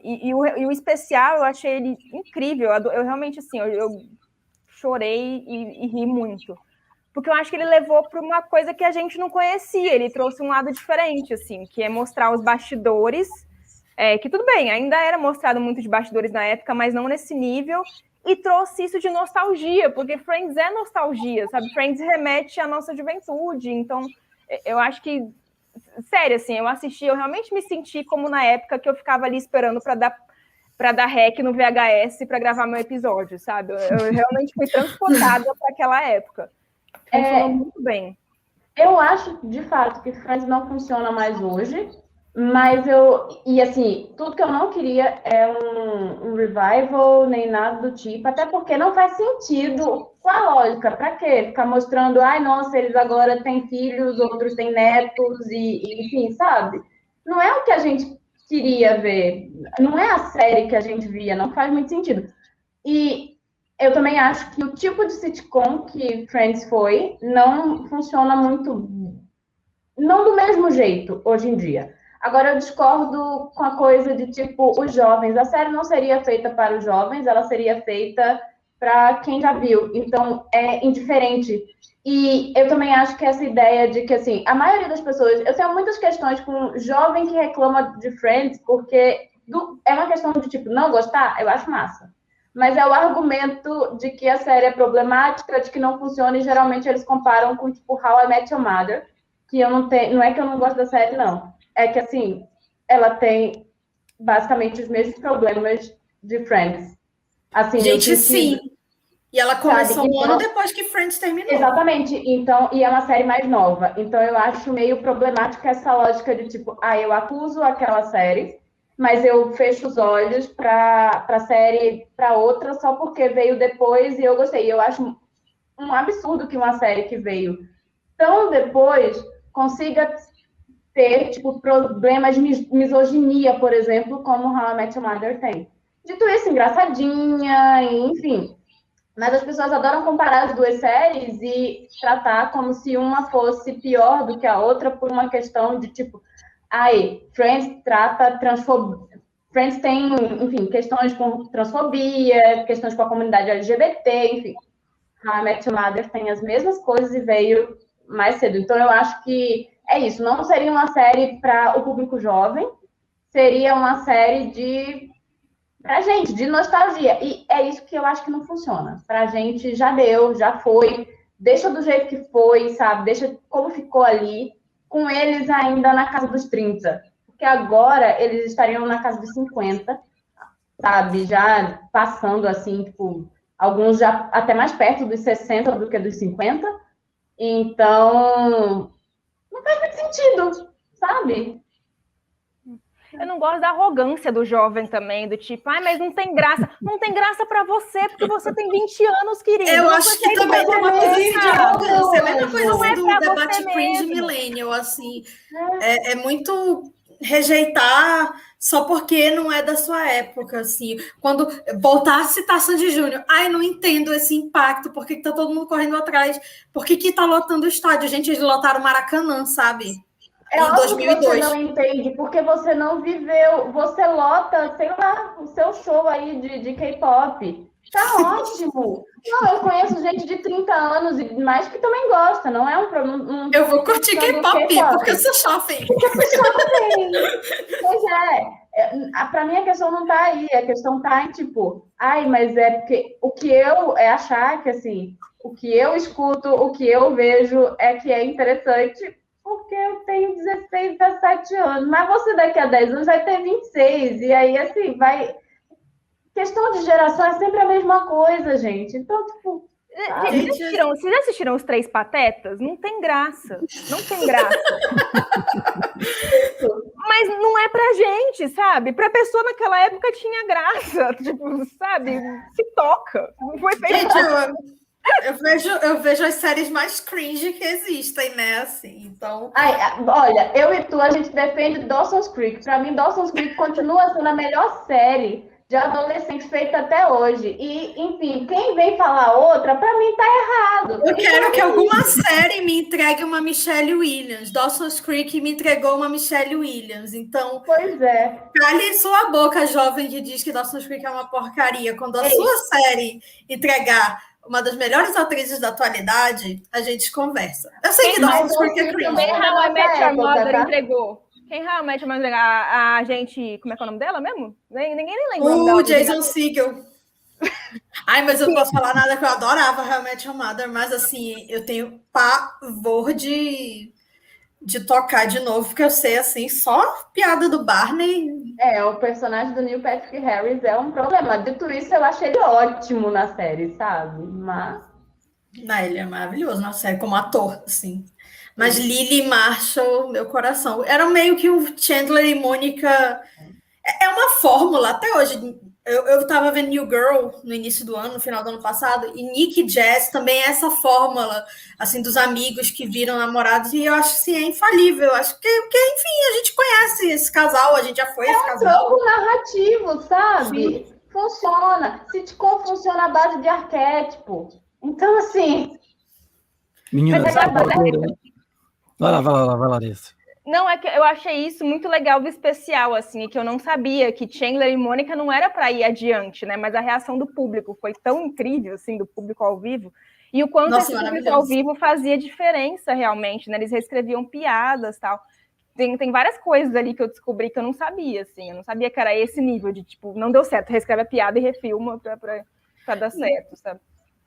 E o especial, eu achei ele incrível. Eu realmente, assim, eu chorei e ri muito. Porque eu acho que ele levou para uma coisa que a gente não conhecia. Ele trouxe um lado diferente, assim, que é mostrar os bastidores. Que tudo bem, ainda era mostrado muito de bastidores na época, mas não nesse nível. E trouxe isso de nostalgia, porque Friends é nostalgia, sabe? Friends remete à nossa juventude. Então, eu acho que sério, assim, eu assisti, eu realmente me senti como na época que eu ficava ali esperando para dar rec no VHS para gravar meu episódio, sabe? Eu realmente fui transportada para aquela época. Funcionou muito bem. Eu acho, de fato, que Friends não funciona mais hoje, mas e assim, tudo que eu não queria é um revival, nem nada do tipo, até porque não faz sentido com a lógica. Pra quê? Ficar mostrando, ai, nossa, eles agora têm filhos, outros têm netos, enfim, sabe? Não é o que a gente queria ver, não é a série que a gente via, não faz muito sentido. E eu também acho que o tipo de sitcom que Friends foi não funciona muito, não do mesmo jeito hoje em dia. Agora, eu discordo com a coisa de, tipo, os jovens. A série não seria feita para os jovens, ela seria feita para quem já viu. Então, é indiferente. E eu também acho que essa ideia de que, assim, a maioria das pessoas... Eu tenho muitas questões com jovem que reclama de Friends, porque é uma questão de, tipo, não gostar, eu acho massa. Mas é o argumento de que a série é problemática, de que não funciona, e geralmente eles comparam com, tipo, How I Met Your Mother, que eu não tenho... Não é que eu não gosto da série, não. É que, assim, ela tem basicamente os mesmos problemas de Friends. Assim, gente, sim. E ela começou sabe? Um ano depois que Friends terminou. Exatamente. Então, e é uma série mais nova. Então, eu acho meio problemática essa lógica de, tipo, eu acuso aquela série, mas eu fecho os olhos para série, para outra, só porque veio depois e eu gostei. Eu acho um absurdo que uma série que veio tão depois consiga ter, tipo, problemas de misoginia, por exemplo, como How I Met Your Mother tem. Dito isso, engraçadinha, enfim. Mas as pessoas adoram comparar as duas séries e tratar como se uma fosse pior do que a outra por uma questão de, tipo, Friends Friends tem, enfim, questões com transfobia, questões com a comunidade LGBT, enfim. How I Met Your Mother tem as mesmas coisas e veio mais cedo. Então, eu acho que é isso. Não seria uma série para o público jovem, seria uma série pra gente, de nostalgia. E é isso que eu acho que não funciona. Pra gente já deu, já foi. Deixa do jeito que foi, sabe? Deixa como ficou ali, com eles ainda na casa dos 30. Porque agora eles estariam na casa dos 50, sabe? Já passando assim, tipo, alguns já até mais perto dos 60 do que dos 50. Então, não faz muito sentido, sabe? Eu não gosto da arrogância do jovem também, do tipo, mas não tem graça. Não tem graça pra você, porque você tem 20 anos, querido. Eu acho que também tem uma coisa de arrogância. A mesma coisa Não é do pra debate você cringe mesmo. millennial, assim. É muito rejeitar só porque não é da sua época, assim. Quando voltar a citar Sandy Júnior, não entendo esse impacto, por que tá todo mundo correndo atrás? Por que tá lotando o estádio? Gente, eles lotaram o Maracanã, sabe? É Em óbvio que 2002. você não entende, porque você não viveu. Você lota, sei lá, o seu show aí de K-pop. Tá ótimo. Não, eu conheço gente de 30 anos e mais que também gosta, não é um problema. Eu vou curtir K-pop, porque eu sou shopping. Pois pra mim a questão não tá aí, a questão tá em tipo, mas é porque o que eu é achar que assim, o que eu escuto, o que eu vejo é que é interessante, porque eu tenho 16, 17 anos, mas você daqui a 10 anos vai ter 26, e aí assim, vai. Questão de geração é sempre a mesma coisa, gente. Então, tipo. Vocês já assistiram Os Três Patetas? Não tem graça. Não tem graça. Mas não é pra gente, sabe? Pra pessoa naquela época tinha graça. Tipo, sabe? Se toca. Não foi feito. Gente, eu vejo as séries mais cringe que existem, né? Assim, então. Olha, eu e tu, a gente defende Dawson's Creek. Pra mim, Dawson's Creek continua sendo a melhor série de adolescente feita até hoje. E, enfim, quem vem falar outra, pra mim tá errado. Eu quero que alguma série me entregue uma Michelle Williams. Dawson's Creek me entregou uma Michelle Williams. Então, pois é. Cale sua boca, jovem, que diz que Dawson's Creek é uma porcaria. Quando a sua série entregar uma das melhores atrizes da atualidade, a gente conversa. Eu sei que Dawson's Creek é cringe. Quem How I Met Your Mother entregou? Quem How I Met Your Mother? A gente... Como é que é o nome dela mesmo? Ninguém nem lembra o nome dela. O Jason Segel. Mas eu não posso falar nada, que eu adorava How I Met Your Mother, mas assim, eu tenho pavor de tocar de novo, porque eu sei, assim, só piada do Barney. O personagem do Neil Patrick Harris é um problema. Dito isso, eu achei ele ótimo na série, sabe? Mas... Ele é maravilhoso na série, como ator, assim. Mas Lily Marshall, meu coração. Era meio que o Chandler e Mônica. É uma fórmula, até hoje. Eu estava vendo New Girl no início do ano, no final do ano passado, e Nick e Jess também é essa fórmula, assim, dos amigos que viram namorados, e eu acho que é infalível. Eu acho que, enfim, a gente conhece esse casal, a gente já foi esse casal. É um jogo narrativo, sabe? Sim. Funciona. Sitcom funciona à base de arquétipo. Então, assim... Menina, vai lá, Larissa. Não, é que eu achei isso muito legal do especial, assim, que eu não sabia que Chandler e Mônica não era para ir adiante, né? Mas a reação do público foi tão incrível, assim, do público ao vivo, e o quanto esse público ao vivo fazia diferença realmente, né? Eles reescreviam piadas e tal. Tem várias coisas ali que eu descobri que eu não sabia, assim. Eu não sabia que era esse nível de, tipo, não deu certo, reescreve a piada e refilma pra dar certo, sabe?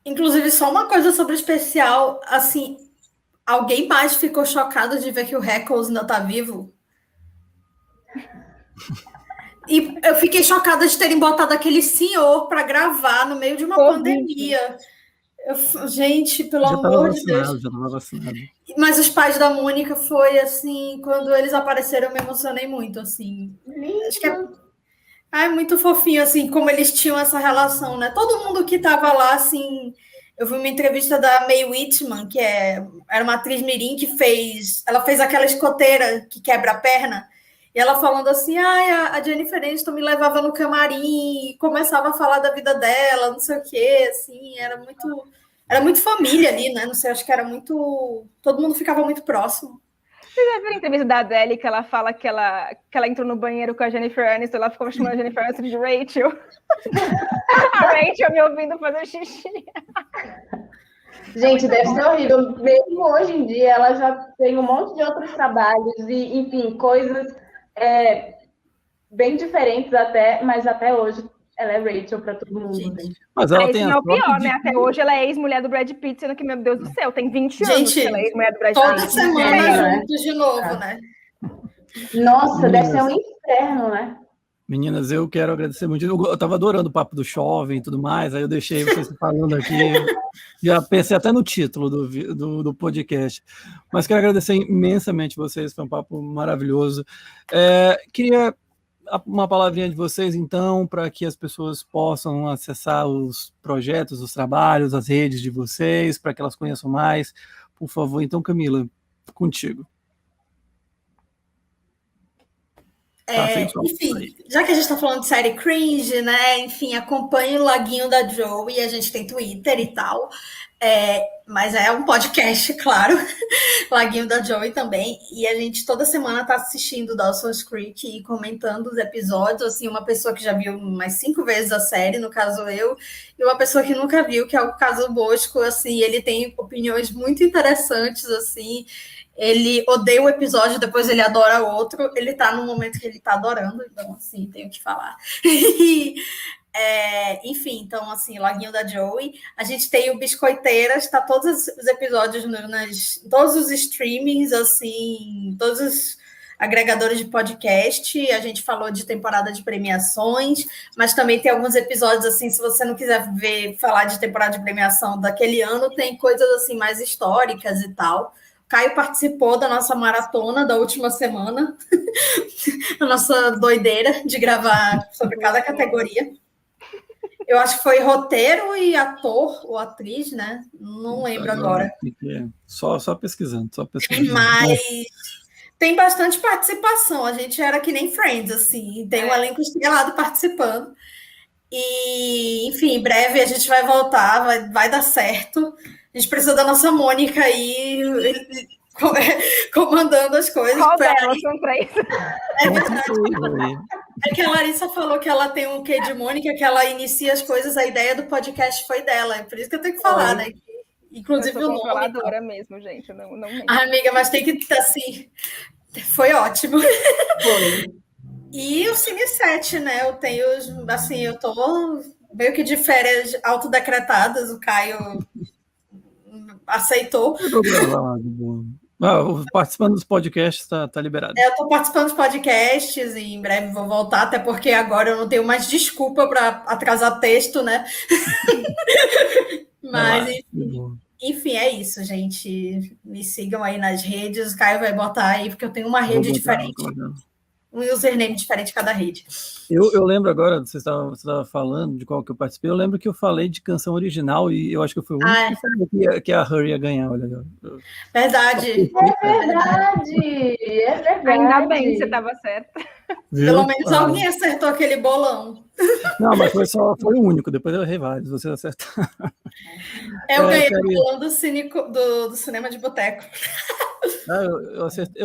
Inclusive, só uma coisa sobre o especial, assim... Alguém mais ficou chocado de ver que o Heckles ainda tá vivo? E eu fiquei chocada de terem botado aquele senhor para gravar no meio de uma pandemia. Gente, pelo amor de Deus. Já tava vacinado. Mas os pais da Mônica foi assim, quando eles apareceram, eu me emocionei muito, assim. Acho que é muito fofinho, assim, como eles tinham essa relação, né? Todo mundo que tava lá, assim... Eu vi uma entrevista da Mae Whitman, que era uma atriz mirim que fez aquela escoteira que quebra a perna, e ela falando assim, a Jennifer Aniston me levava no camarim e começava a falar da vida dela, não sei o quê, assim, era muito família ali, né? Não sei, acho que era muito... Todo mundo ficava muito próximo. Você já viu a entrevista da Adele que ela fala que ela entrou no banheiro com a Jennifer Aniston, ela ficou chamando a Jennifer Aniston de Rachel. A Rachel me ouvindo fazer xixi. Gente, deve ser horrível. Mesmo hoje em dia, ela já tem um monte de outros trabalhos e, enfim, coisas bem diferentes até, mas até hoje ela é Rachel para todo mundo. Gente. Mas ela tem não é o pior, né? Até hoje ela é ex-mulher do Brad Pitt, sendo que, meu Deus do céu, tem 20 anos que ela é ex-mulher do Brad Pitt. Toda semana juntos de novo, né? Nossa, deve ser um inferno, né? Meninas, eu quero agradecer muito. Eu estava adorando o papo do jovem e tudo mais, aí eu deixei vocês falando aqui. Já pensei até no título do podcast. Mas quero agradecer imensamente vocês, foi um papo maravilhoso. Queria uma palavrinha de vocês, então, para que as pessoas possam acessar os projetos, os trabalhos, as redes de vocês, para que elas conheçam mais. Por favor, então, Camila, contigo. Enfim, já que a gente está falando de série cringe, né? Enfim, acompanhe o Laguinho da Joey, a gente tem Twitter e tal. Mas é um podcast, claro. Laguinho da Joey também. E a gente toda semana está assistindo Dawson's Creek e comentando os episódios. Assim, uma pessoa que já viu mais 5 vezes a série, no caso eu, e uma pessoa que nunca viu, que é o caso Bosco. Assim, ele tem opiniões muito interessantes, assim. Ele odeia o episódio, depois ele adora outro. Ele tá no momento que ele tá adorando, então, assim, tenho que falar. Enfim, então, assim, Laguinho da Joey. A gente tem o Biscoiteiras, tá todos os episódios todos os streamings, assim, todos os agregadores de podcast. A gente falou de temporada de premiações, mas também tem alguns episódios, assim, se você não quiser falar de temporada de premiação daquele ano, tem coisas, assim, mais históricas e tal. Caio participou da nossa maratona da última semana, a nossa doideira de gravar sobre cada categoria. Eu acho que foi roteiro e ator ou atriz, né? Não lembro agora. Só pesquisando. Mas tem bastante participação. A gente era que nem Friends, assim. Tem um elenco estrelado participando. E, enfim, em breve a gente vai voltar, vai dar certo. A gente precisa da nossa Mônica aí comandando as coisas. Qual delas são 3? É verdade. É que a Larissa falou que ela tem um quê de Mônica, que ela inicia as coisas, a ideia do podcast foi dela. É por isso que eu tenho que falar, né? Inclusive eu sou controladora mesmo, gente. Não amiga, mas tem que estar assim. Foi ótimo. Foi. E o Cine 7, né? Eu tenho, assim, eu tô meio que de férias autodecretadas, o Caio aceitou. Participando dos podcasts tá liberado. Eu tô participando dos podcasts e em breve vou voltar, até porque agora eu não tenho mais desculpa para atrasar texto, né? Mas, enfim, é isso, gente. Me sigam aí nas redes, o Caio vai botar aí, porque eu tenho uma rede diferente. Um username diferente cada rede. Eu lembro agora, você estava falando de qual que eu participei, eu lembro que eu falei de canção original e eu acho que eu fui o único que falou que a Hurry ia ganhar. Olha. Verdade. É verdade. Ainda bem que você estava certa. Pelo menos alguém acertou aquele bolão. Não, mas foi o único, depois eu errei vários, vocês acertaram. Eu ganhei o bolão do cinema de boteco. Eu acertei.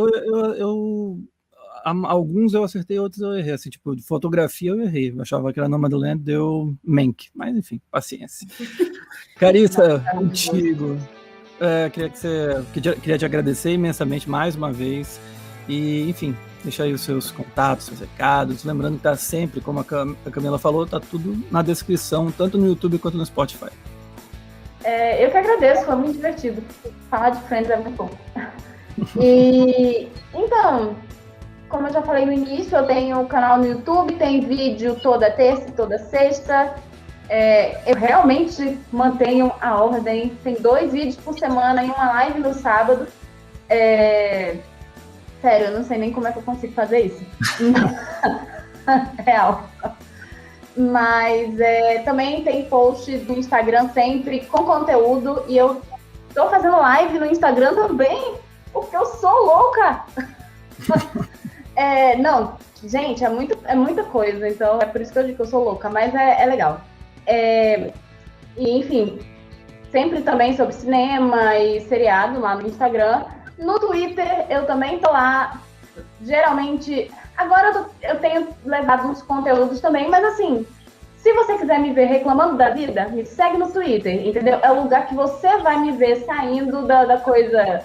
Alguns eu acertei, outros eu errei. Assim, tipo, de fotografia eu errei. Eu achava que era Nomadland, deu Mank. Mas, enfim, paciência. Carissa, contigo. Queria te agradecer imensamente mais uma vez. E, enfim, deixa aí os seus contatos, seus recados. Lembrando que tá sempre, como a Camila falou, tá tudo na descrição, tanto no YouTube quanto no Spotify. Eu que agradeço, foi muito divertido. Falar de Friends é muito bom. E, então... Como eu já falei no início, eu tenho um canal no YouTube, tem vídeo toda terça e toda sexta. Eu realmente mantenho a ordem. Tem 2 vídeos por semana e uma live no sábado. Sério, eu não sei nem como é que eu consigo fazer isso. Real. Mas também tem post do Instagram sempre com conteúdo. E eu tô fazendo live no Instagram também, porque eu sou louca. Não, gente, é muita coisa, então é por isso que eu digo que eu sou louca, mas é legal. E, enfim, sempre também sobre cinema e seriado lá no Instagram. No Twitter, eu também tô lá. Geralmente, agora eu tenho levado uns conteúdos também, mas assim, se você quiser me ver reclamando da vida, me segue no Twitter, entendeu? É o lugar que você vai me ver saindo da coisa.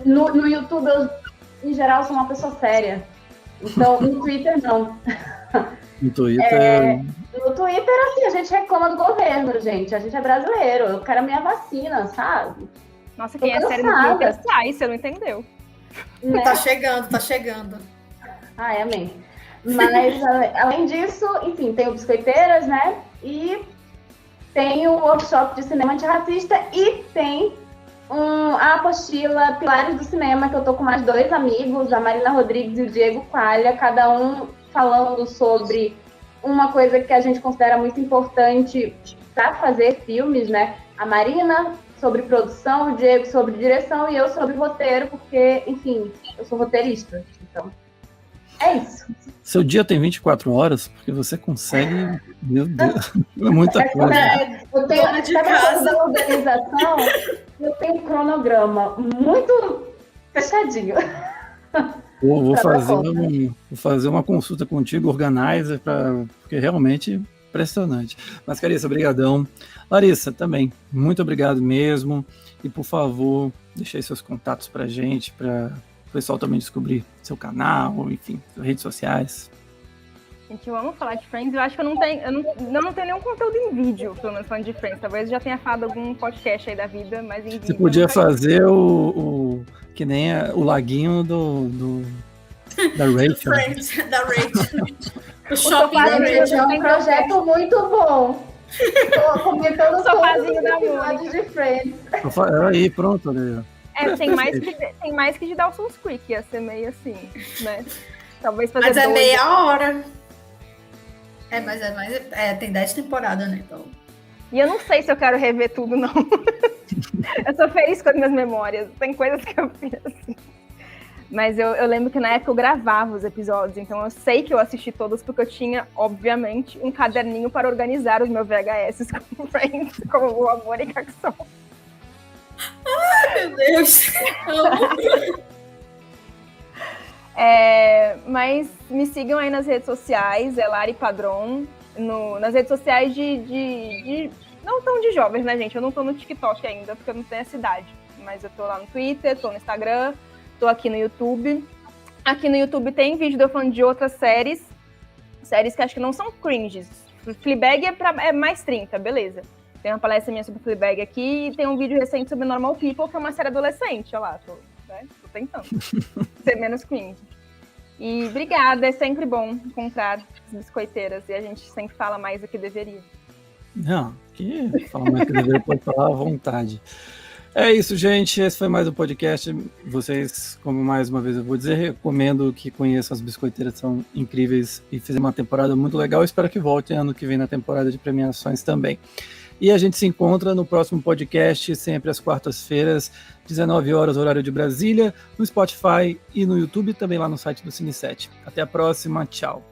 No YouTube, eu, em geral, sou uma pessoa séria. Então, no Twitter, não. No Twitter... No Twitter, assim, a gente reclama do governo, gente. A gente é brasileiro. Eu quero a minha vacina, sabe? Nossa, quem é sério no Twitter sai, você não entendeu. Né? Tá chegando. Ai, amém. Mas, além disso, enfim, tem o Biscoiteiras, né? E tem o workshop de cinema antirracista e tem a apostila Pilares do Cinema, que eu tô com mais 2 amigos, a Marina Rodrigues e o Diego Qualha, cada um falando sobre uma coisa que a gente considera muito importante para fazer filmes, né? A Marina sobre produção, o Diego sobre direção e eu sobre roteiro, porque, enfim, eu sou roteirista. Então, é isso. Seu dia tem 24 horas, porque você consegue... Meu Deus, é muita coisa. Eu tenho, de casa da organização, eu tenho um cronograma muito fechadinho. Vou fazer uma consulta contigo, organizer, porque realmente impressionante. Mas, Carissa, brigadão. Larissa, também, muito obrigado mesmo. E, por favor, deixe aí seus contatos pra gente, para o pessoal também descobrir seu canal, enfim, suas redes sociais. Gente, eu amo falar de Friends. Eu acho que eu não tenho nenhum conteúdo em vídeo, pelo menos falando de Friends. Talvez eu já tenha falado algum podcast aí da vida, mas em vídeo. Você podia fazer que nem o laguinho da Rachel. Da Rachel. O shopping da Rachel é um projeto muito bom. Tô comentando sofazinho da Mônica de Friends. Aí, pronto, né? Tem mais que de Dawson's Creek, ia ser meio assim, né? Talvez fazer mas é meia hora. Tem 10 temporadas, né? Então... E eu não sei se eu quero rever tudo, não. Eu sou feliz com as minhas memórias. Tem coisas que eu fiz assim. Mas eu lembro que na época eu gravava os episódios, então eu sei que eu assisti todos porque eu tinha, obviamente, um caderninho para organizar os meus VHS com Friends, como o Amor e Caxon. Ai, meu Deus! Mas me sigam aí nas redes sociais, é Lari Padron, nas redes sociais de não tão de jovens, né, gente? Eu não tô no TikTok ainda, porque eu não tenho essa idade. Mas eu tô lá no Twitter, tô no Instagram, tô aqui no YouTube. Aqui no YouTube tem vídeo de eu falando de outras séries que acho que não são cringes. Fleabag é mais 30, beleza. Tem uma palestra minha sobre Fleabag aqui e tem um vídeo recente sobre Normal People, que é uma série adolescente, olha lá, tô tentando ser menos cringe. E obrigada, é sempre bom encontrar as biscoiteiras e a gente sempre fala mais do que deveria. Não, que fala mais do que deveria, pode falar à vontade. É isso, gente, esse foi mais um podcast. Vocês, como mais uma vez eu vou dizer, recomendo que conheçam as biscoiteiras, são incríveis e fizeram uma temporada muito legal. Espero que voltem ano que vem na temporada de premiações também. E a gente se encontra no próximo podcast, sempre às quartas-feiras, 19 horas, horário de Brasília, no Spotify e no YouTube, também lá no site do Cine7. Até a próxima, tchau.